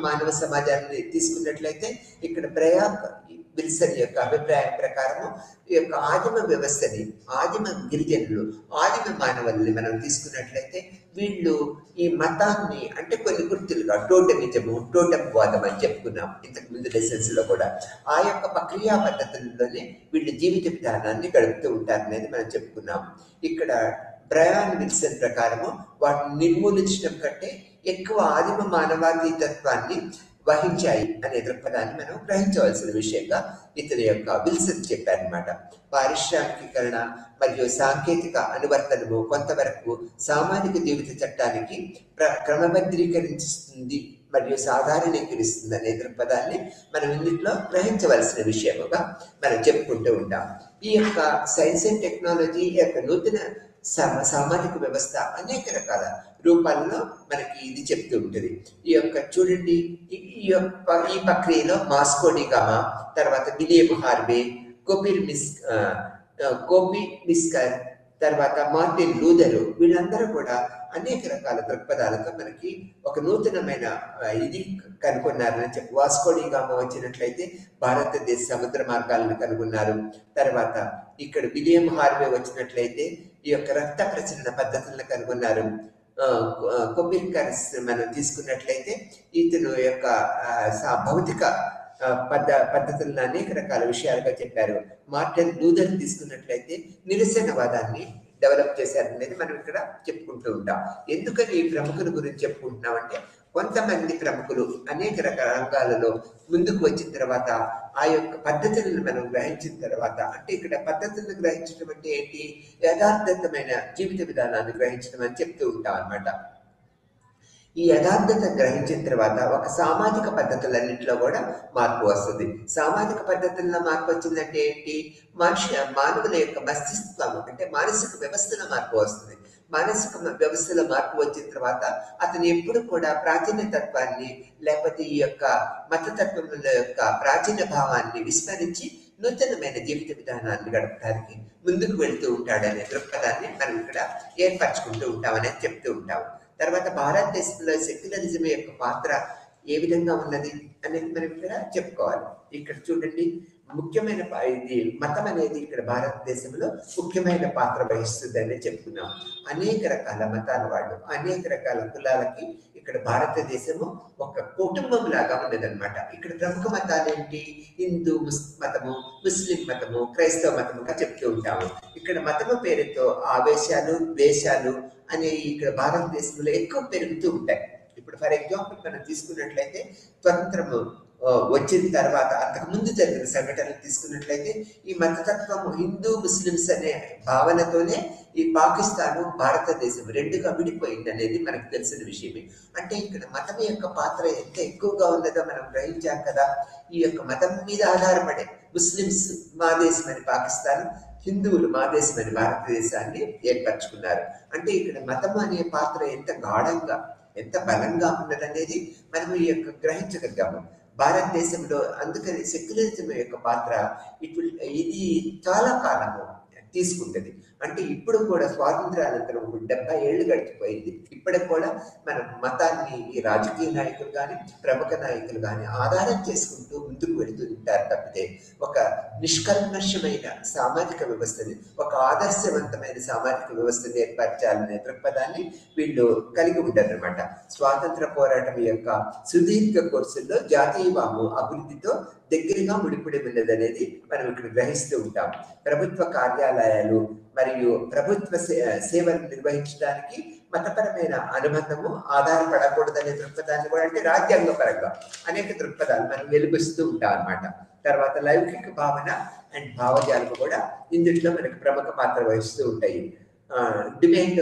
మానవ సమాజాన్ని తీసుకున్నట్లయితే ఇక్కడ విల్సన్ యొక్క అభిప్రాయం ప్రకారం ఈ యొక్క ఆదిమ వ్యవస్థని, ఆదిమ గిరిజనులు, ఆదిమ మానవుల్ని మనం తీసుకున్నట్లయితే వీళ్ళు ఈ మతాన్ని అంటే కొన్ని గుర్తులుగా టోటమిజము, టోటంవాదం అని చెప్పుకున్నాం ఇంతకు ముందు లెసన్స్ లో కూడా. ఆ యొక్క ప్రక్రియా పద్ధతుల్లోనే వీళ్ళు జీవిత విధానాన్ని గడుపుతూ ఉంటారనేది మనం చెప్పుకున్నాం. ఇక్కడ బ్రయాన్ విల్సన్ ప్రకారము వాటిని నిర్మూలించడం కంటే ఎక్కువ ఆదిమ మానవాతీతత్వాన్ని వహించాయి అనే దృక్పథాన్ని మనం గ్రహించవలసిన విషయంగా ఇతని యొక్క విల్సన్ చెప్పారనమాట. పారిశ్రామికీకరణ మరియు సాంకేతిక అనువర్తనము కొంతవరకు సామాజిక జీవిత చట్టానికి క్రమబద్ధీకరిస్తుంది మరియు సాధారణీకరిస్తుంది అనే దృక్పథాన్ని మనం ఇందులో గ్రహించవలసిన విషయముగా మనం చెప్పుకుంటూ ఉంటాం. ఈ యొక్క సైన్స్ అండ్ టెక్నాలజీ యొక్క నూతన సామాజిక వ్యవస్థ అనేక రకాల రూపాల్లో మనకి ఇది చెప్తూ ఉంటుంది. ఈ యొక్క చూడండి, ఈ ప్రక్రియలో వాస్కో డి గామా, తర్వాత విలియం హార్వే, కోపి మిస్కర్, తర్వాత మార్టిన్ లూథరు, వీళ్ళందరూ కూడా అనేక రకాల దృక్పథాలతో మనకి ఒక నూతనమైన ఇది కనుగొన్నారని చెప్పి. వాస్కో డి గామా వచ్చినట్లయితే భారతదేశ సముద్ర మార్గాలను కనుగొన్నారు. తర్వాత ఇక్కడ విలియం హార్వే వచ్చినట్లయితే ఈ యొక్క రక్త ప్రసరణ పద్ధతులను కనుగొన్నారు. కొపిర్కస్ మనం తీసుకున్నట్లయితే ఇతను యొక్క భౌతిక పద్ధతులను అనేక రకాల విషయాలుగా చెప్పారు. మార్టిన్ లూథర్ తీసుకున్నట్లయితే నిరసనవాదాన్ని డెవలప్ చేశారనేది మనం ఇక్కడ చెప్పుకుంటూ ఉంటాం. ఎందుకని ఈ ప్రముఖుల గురించి చెప్పుకుంటున్నామంటే కొంతమంది ప్రముఖులు అనేక రకాల రంగాలలో ముందుకు వచ్చిన తర్వాత ఆ యొక్క పద్ధతులను మనం గ్రహించిన తర్వాత, అంటే ఇక్కడ పద్ధతులను గ్రహించడం అంటే ఏంటి? యథార్థమైన జీవిత విధానాన్ని గ్రహించడం అని చెప్తూ ఉంటాం అన్నమాట. ఈ యథార్థత గ్రహించిన తర్వాత ఒక సామాజిక పద్ధతులన్నింటిలో కూడా మార్పు వస్తుంది. సామాజిక పద్ధతుల్లో మార్పు వచ్చిందంటే ఏంటి? మానవుల యొక్క మస్తిత్వం అంటే మానసిక వ్యవస్థలో మార్పు వస్తుంది. మానసిక వ్యవస్థలో మార్పు వచ్చిన తర్వాత అతను ఎప్పుడు కూడా ప్రాచీన తత్వాన్ని లేకపోతే ఈ యొక్క మతతత్వముల యొక్క ప్రాచీన భావాన్ని విస్మరించి నూతనమైన జీవిత విధానాన్ని గడపడానికి ముందుకు వెళ్తూ ఉంటాడనే దృక్పథాన్ని మనం ఇక్కడ ఏర్పరచుకుంటూ ఉంటామని చెప్తూ ఉంటాము. తర్వాత భారతదేశంలో సెక్యులరిజం యొక్క పాత్ర ఏ విధంగా ఉన్నది అనేది మనం ఇక్కడ చెప్పుకోవాలి. ఇక్కడ చూడండి, ముఖ్యమైన ఇది మతం అనేది ఇక్కడ భారతదేశంలో ముఖ్యమైన పాత్ర వహిస్తుంది అని చెప్పుకున్నాం. అనేక రకాల మతాల వాళ్ళు, అనేక రకాల కులాలకి ఇక్కడ భారతదేశము ఒక కుటుంబం లాగా ఉన్నదన్నమాట. ఇక్కడ ప్రముఖ మతాలు ఏంటి? హిందూ మతము, ముస్లిం మతము, క్రైస్తవ మతముగా చెప్తూ ఉంటాము. ఇక్కడ మతము పేరుతో ఆవేశాలు, ద్వేషాలు అనేవి ఇక్కడ భారతదేశంలో ఎక్కువ పెరుగుతూ ఉంటాయి. ఇప్పుడు ఫర్ ఎగ్జాంపుల్ మనం తీసుకున్నట్లయితే స్వతంత్రము వచ్చిన తర్వాత అంతకుముందు జరిగిన సంఘటనలు తీసుకున్నట్లయితే ఈ మతతత్వము హిందూ ముస్లిమ్స్ అనే భావనతోనే ఈ పాకిస్తాను, భారతదేశం రెండుగా విడిపోయింది అనేది మనకు తెలిసిన విషయమే. అంటే ఇక్కడ మతం యొక్క పాత్ర ఎంత ఎక్కువగా ఉన్నదో మనం గ్రహించాం కదా. ఈ యొక్క మతం మీద ఆధారపడే ముస్లిమ్స్ మా దేశం అని పాకిస్తాన్, హిందువులు మా దేశం అని భారతదేశాన్ని ఏర్పరచుకున్నారు. అంటే ఇక్కడ మతం అనే పాత్ర ఎంత గాఢంగా, ఎంత బలంగా ఉన్నదనేది మనం ఈ యొక్క గ్రహించగలిగాము భారతదేశంలో. అందుకని సెక్యులరిజం యొక్క పాత్ర ఇది చాలా కాలము తీసుకుంటుంది. అంటే ఇప్పుడు కూడా స్వాతంత్రానంతరం 70 ఏళ్ళు గడిచిపోయింది. ఇప్పటికి కూడా మనం మతాన్ని ఈ రాజకీయ నాయకులు కానీ, ప్రముఖ నాయకులు కానీ ఆధారం చేసుకుంటూ ముందుకు వెళుతూ ఉంటారు తప్పితే ఒక నిష్కల్మషమైన సామాజిక వ్యవస్థని, ఒక ఆదర్శవంతమైన సామాజిక వ్యవస్థని ఏర్పరచాలనే దృక్పథాన్ని వీళ్ళు కలిగి ఉంటారనమాట. స్వాతంత్ర పోరాటం యొక్క సుదీర్ఘ కోర్సుల్లో జాతీయవాము అభివృద్ధితో దగ్గరగా ముడిపడి ఉన్నదనేది మనం ఇక్కడ గ్రహిస్తూ ఉంటాం. ప్రభుత్వ కార్యాలయాలు మరియు ప్రభుత్వ సేవలు నిర్వహించడానికి మతపరమైన అనుబంధము ఆధారపడకూడదనే దృక్పథాన్ని కూడా, అంటే రాజ్యాంగ పరంగా అనేక దృక్పథాలు మనం వెలుగుస్తూ ఉంటాం అన్నమాట. తర్వాత లౌకిక భావన అండ్ భావజాలం కూడా ఇందులో మనకు ప్రముఖ పాత్ర వహిస్తూ ఉంటాయి. డిబేట్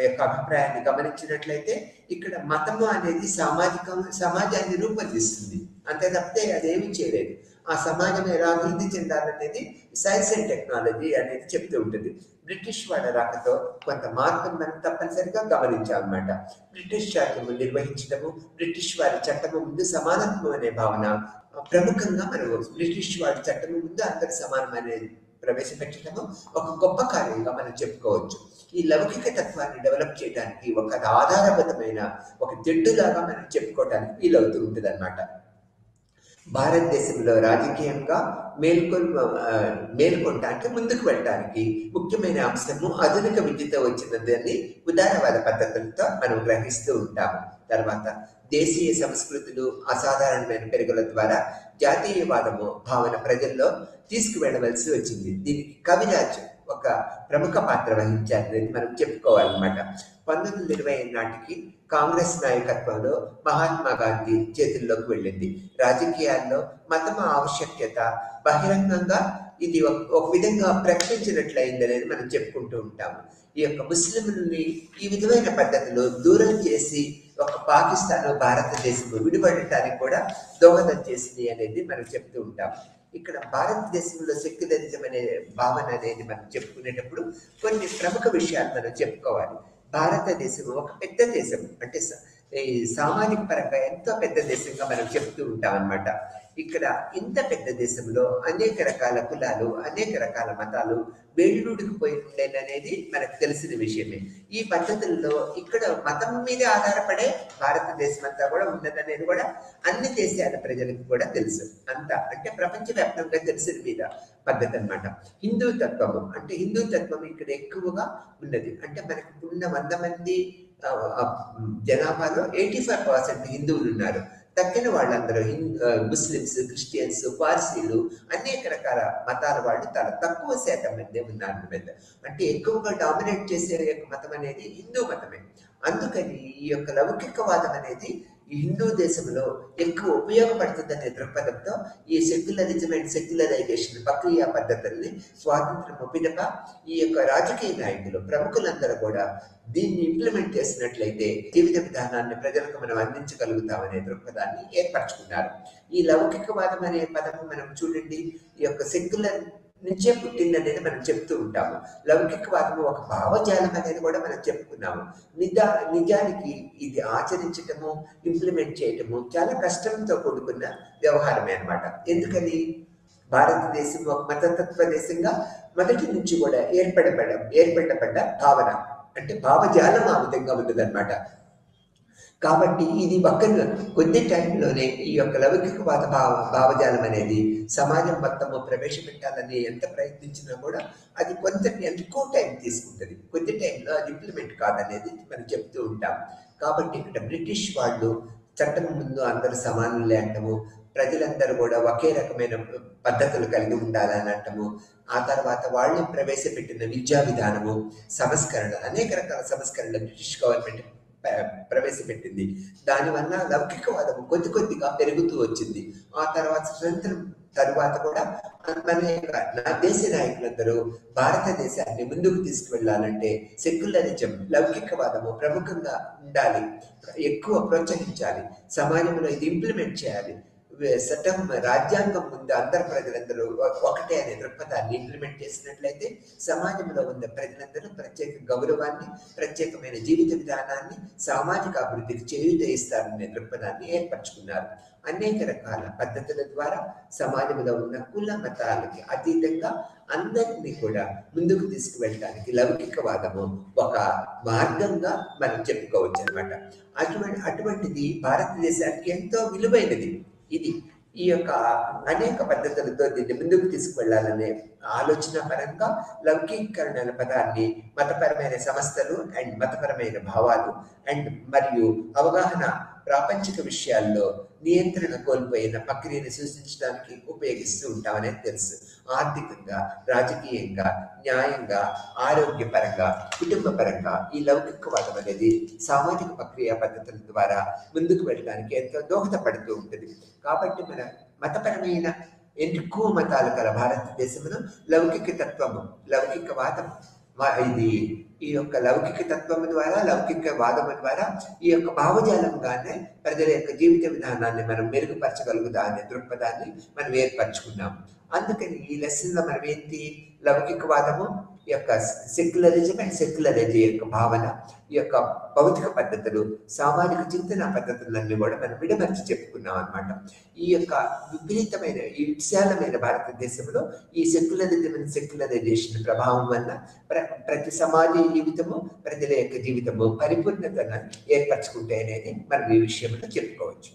యొక్క అభిప్రాయాన్ని గమనించినట్లయితే ఇక్కడ మతము అనేది సమాజాన్ని రూపొందిస్తుంది, అంతే తప్పితే అదేమీ చేయలేదు. ఆ సమాజం ఎలా అభివృద్ధి చెందాలనేది సైన్స్ అండ్ టెక్నాలజీ అనేది చెప్తూ ఉంటుంది. బ్రిటిష్ వాళ్ళ రాకతో కొంత మార్పును మనం తప్పనిసరిగా గమనించాలన్నమాట. బ్రిటిష్ శాసనము నిర్వహించడము, బ్రిటిష్ వారి చట్టము ముందు సమానత్వం అనే భావన ప్రముఖంగా మనం బ్రిటిష్ వారి చట్టము ముందు అందరు సమానం అనేది ప్రవేశపెట్టడము ఒక గొప్ప కార్యంగా మనం చెప్పుకోవచ్చు. ఈ లౌకిక తత్వాన్ని డెవలప్ చేయడానికి ఒక ఆధారబద్ధమైన ఒక జడ్డులాగా మనం చెప్పుకోవడానికి వీలవుతూ ఉంటుంది అన్నమాట. భారతదేశంలో రాజకీయంగా మేల్కొనడానికి ముందుకు వెళ్ళడానికి ముఖ్యమైన అంశము ఆధునిక విద్యతో వచ్చినదని ఉదారవాద పద్ధతులతో మనం గ్రహిస్తూ ఉంటాము. తర్వాత దేశీయ సంస్కృతులు అసాధారణమైన పెరుగుల ద్వారా జాతీయవాదము భావన ప్రజల్లో తీసుకువెళ్ళవలసి వచ్చింది. దీనికి కవిరాజ్ ఒక ప్రముఖ పాత్ర వహించారనేది మనం చెప్పుకోవాలన్నమాట. 1920 నాటికి కాంగ్రెస్ నాయకత్వంలో మహాత్మా గాంధీ చేతుల్లోకి వెళ్ళింది. రాజకీయాల్లో మతం ఆవశ్యకత బహిరంగంగా ఇది ఒక విధంగా ప్రకటించినట్లయిందనేది మనం చెప్పుకుంటూ ఉంటాము. ఈ యొక్క ముస్లింలని ఈ విధమైన పద్ధతిలో దూరం చేసి ఒక పాకిస్తాన్ భారతదేశం విడిపడటానికి కూడా దోహదం చేసింది అనేది మనం చెప్తూ ఉంటాం. ఇక్కడ భారతదేశంలో సెక్యులరిజం అనే భావన అనేది మనం చెప్పుకునేటప్పుడు కొన్ని ప్రముఖ విషయాలు మనం చెప్పుకోవాలి. భారతదేశం ఒక పెద్ద దేశం, అంటే ఈ సామాజిక పరంగా ఎంతో పెద్ద దేశంగా మనం చెప్తూ ఉంటాం అన్నమాట. ఇక్కడ ఇంత పెద్ద దేశంలో అనేక రకాల కులాలు, అనేక రకాల మతాలు వేళ్ళూడికిపోయి ఉండేననేది మనకు తెలిసిన విషయమే. ఈ పద్ధతుల్లో ఇక్కడ మతం మీద ఆధారపడే భారతదేశం అంతా కూడా ఉన్నదనేది కూడా అన్ని దేశాల ప్రజలకు కూడా తెలుసు. అంతా అంటే ప్రపంచవ్యాప్తంగా తెలిసిన మీద పద్ధతి అన్నమాట. హిందూ తత్వము అంటే హిందూ తత్వం ఇక్కడ ఎక్కువగా ఉన్నది. అంటే మనకి ఉన్న 100 మంది జనాభాలో 85% హిందువులు ఉన్నారు. తక్కిన వాళ్ళందరూ ముస్లిమ్స్, క్రిస్టియన్స్, పార్సీలు, అనేక రకాల మతాల వాళ్ళు చాలా తక్కువ శాతం మంది ఉన్నారు మీద. అంటే ఎక్కువగా డామినేట్ చేసే మతం అనేది హిందూ మతమే. అందుకని ఈ యొక్క లౌకికవాదం అనేది ఈ హిందూ దేశంలో ఎక్కువ ఉపయోగపడుతుందనే దృక్పథంతో ఈ సెక్యులరిజం అండ్ సెక్యులరైజేషన్ ప్రక్రియ పద్ధతుల్ని స్వాతంత్రం పిదప ఈ యొక్క రాజకీయ నాయకులు ప్రముఖులందరూ కూడా దీన్ని ఇంప్లిమెంట్ చేసినట్లయితే జీవిత విధానాన్ని ప్రజలకు మనం అందించగలుగుతామనే దృక్పథాన్ని ఏర్పరచుకున్నారు. ఈ లౌకికవాదం అనే పదం మనం చూడండి, ఈ యొక్క సెక్యులర్ నుంచే పుట్టిందనేది మనం చెప్తూ ఉంటాము. లౌకికవాదము ఒక భావజాలం అనేది కూడా మనం చెప్పుకున్నాము. నిజానికి ఇది ఆచరించటము, ఇంప్లిమెంట్ చేయటము చాలా కష్టంతో కూడుకున్న వ్యవహారమే అన్నమాట. ఎందుకని భారతదేశం ఒక మతతత్వ దేశంగా మొదటి నుంచి కూడా ఏర్పడబడ్డ భావన అంటే భావజాలం ఆ విధంగా ఉన్నదన్నమాట. కాబట్టి ఇది పక్కన కొద్ది టైంలోనే ఈ యొక్క లౌకికవాద భావజాలం అనేది సమాజం మొత్తము ప్రవేశపెట్టాలని ఎంత ప్రయత్నించినా కూడా అది ఎక్కువ టైం తీసుకుంటుంది. కొద్ది టైంలో అది ఇంప్లిమెంట్ కాదనేది మనం చెప్తూ ఉంటాం. కాబట్టి ఇక్కడ బ్రిటిష్ వాళ్ళు చట్టం ముందు అందరూ సమానులే అంటము, ప్రజలందరూ కూడా ఒకే రకమైన పద్ధతులు కలిగి ఉండాలని అంటము, ఆ తర్వాత వాళ్ళు ప్రవేశపెట్టిన విద్యా విధానము, సంస్కరణలు, అనేక రకాల సంస్కరణలు బ్రిటిష్ గవర్నమెంట్ ప్రవేశపెట్టింది. దానివల్ల లౌకికవాదం కొద్దిగా పెరుగుతూ వచ్చింది. ఆ తర్వాత స్వతంత్రం తరువాత కూడా నా దేశ నాయకులందరూ భారతదేశాన్ని ముందుకు తీసుకువెళ్ళాలంటే సెక్యులరిజం, లౌకికవాదము ప్రముఖంగా ఉండాలి, ఎక్కువ ప్రోత్సహించాలి, సమాజంలో ఇది ఇంప్లిమెంట్ చేయాలి. చట్టం రాజ్యాంగం ముందు అందరు ప్రజలందరూ ఒకటే అనే దృక్పథాన్ని ఇంప్లిమెంట్ చేసినట్లయితే సమాజంలో ఉన్న ప్రజలందరూ ప్రత్యేక గౌరవాన్ని, ప్రత్యేకమైన జీవిత విధానాన్ని, సామాజిక అభివృద్ధికి చేయూత ఇస్తారనే దృక్పథాన్ని ఏర్పరచుకున్నారు. అనేక రకాల పద్ధతుల ద్వారా సమాజంలో ఉన్న కుల మతాలకి అతీతంగా అందరినీ కూడా ముందుకు తీసుకువెళ్ళడానికి లౌకికవాదము ఒక మార్గంగా మనం చెప్పుకోవచ్చు అనమాట. అటువంటిది భారతదేశానికి ఎంతో విలువైనది. ఇది ఈ యొక్క అనేక పద్ధతులతో దీన్ని ముందుకు తీసుకువెళ్లాలనే ఆలోచన పరంగా లౌకికీకరణ అనే పదాన్ని మతపరమైన సంస్థలు అండ్ మతపరమైన భావాలు అండ్ మరియు అవగాహన ప్రాపంచిక విషయాల్లో నియంత్రణ కోల్పోయిన ప్రక్రియను సూచించడానికి ఉపయోగిస్తూ ఉంటామనేది తెలుసు. ఆర్థికంగా, రాజకీయంగా, న్యాయంగా, ఆరోగ్యపరంగా, కుటుంబ పరంగా ఈ లౌకికవాదం అనేది సామాజిక ప్రక్రియ పద్ధతుల ద్వారా ముందుకు వెళ్ళడానికి ఎంతో దోహదపడుతూ ఉంటుంది. కాబట్టి మన మతపరమైన ఎక్కువ మతాలు కల భారతదేశంలో లౌకిక తత్వము, లౌకికవాదం ఇది ఈ యొక్క లౌకిక తత్వము ద్వారా, లౌకిక వాదము ద్వారా ఈ యొక్క భావజాలంగానే ప్రజల యొక్క జీవిత విధానాన్ని మనం మెరుగుపరచగలుగుతా అనే దృక్పథాన్ని మనం ఏర్పరచుకున్నాం. అందుకని ఈ లెసన్లో మనం ఏంటి, లౌకికవాదము ఈ యొక్క సెక్యులరిజం అండ్ సెక్యులరిజం యొక్క భావన, ఈ యొక్క భౌతిక పద్ధతులు, సామాజిక చింతన పద్ధతులన్నీ కూడా మనం విడమర్చి చెప్పుకున్నాం అనమాట. ఈ యొక్క విపరీతమైన ఈ విశాలమైన భారతదేశంలో ఈ సెక్యులరిజం అండ్ సెక్యులరైజేషన్ ప్రభావం వల్ల ప్రతి సమాజ జీవితము, ప్రజల యొక్క జీవితము పరిపూర్ణతను ఏర్పరచుకుంటే అనేది మనం ఈ విషయంలో చెప్పుకోవచ్చు.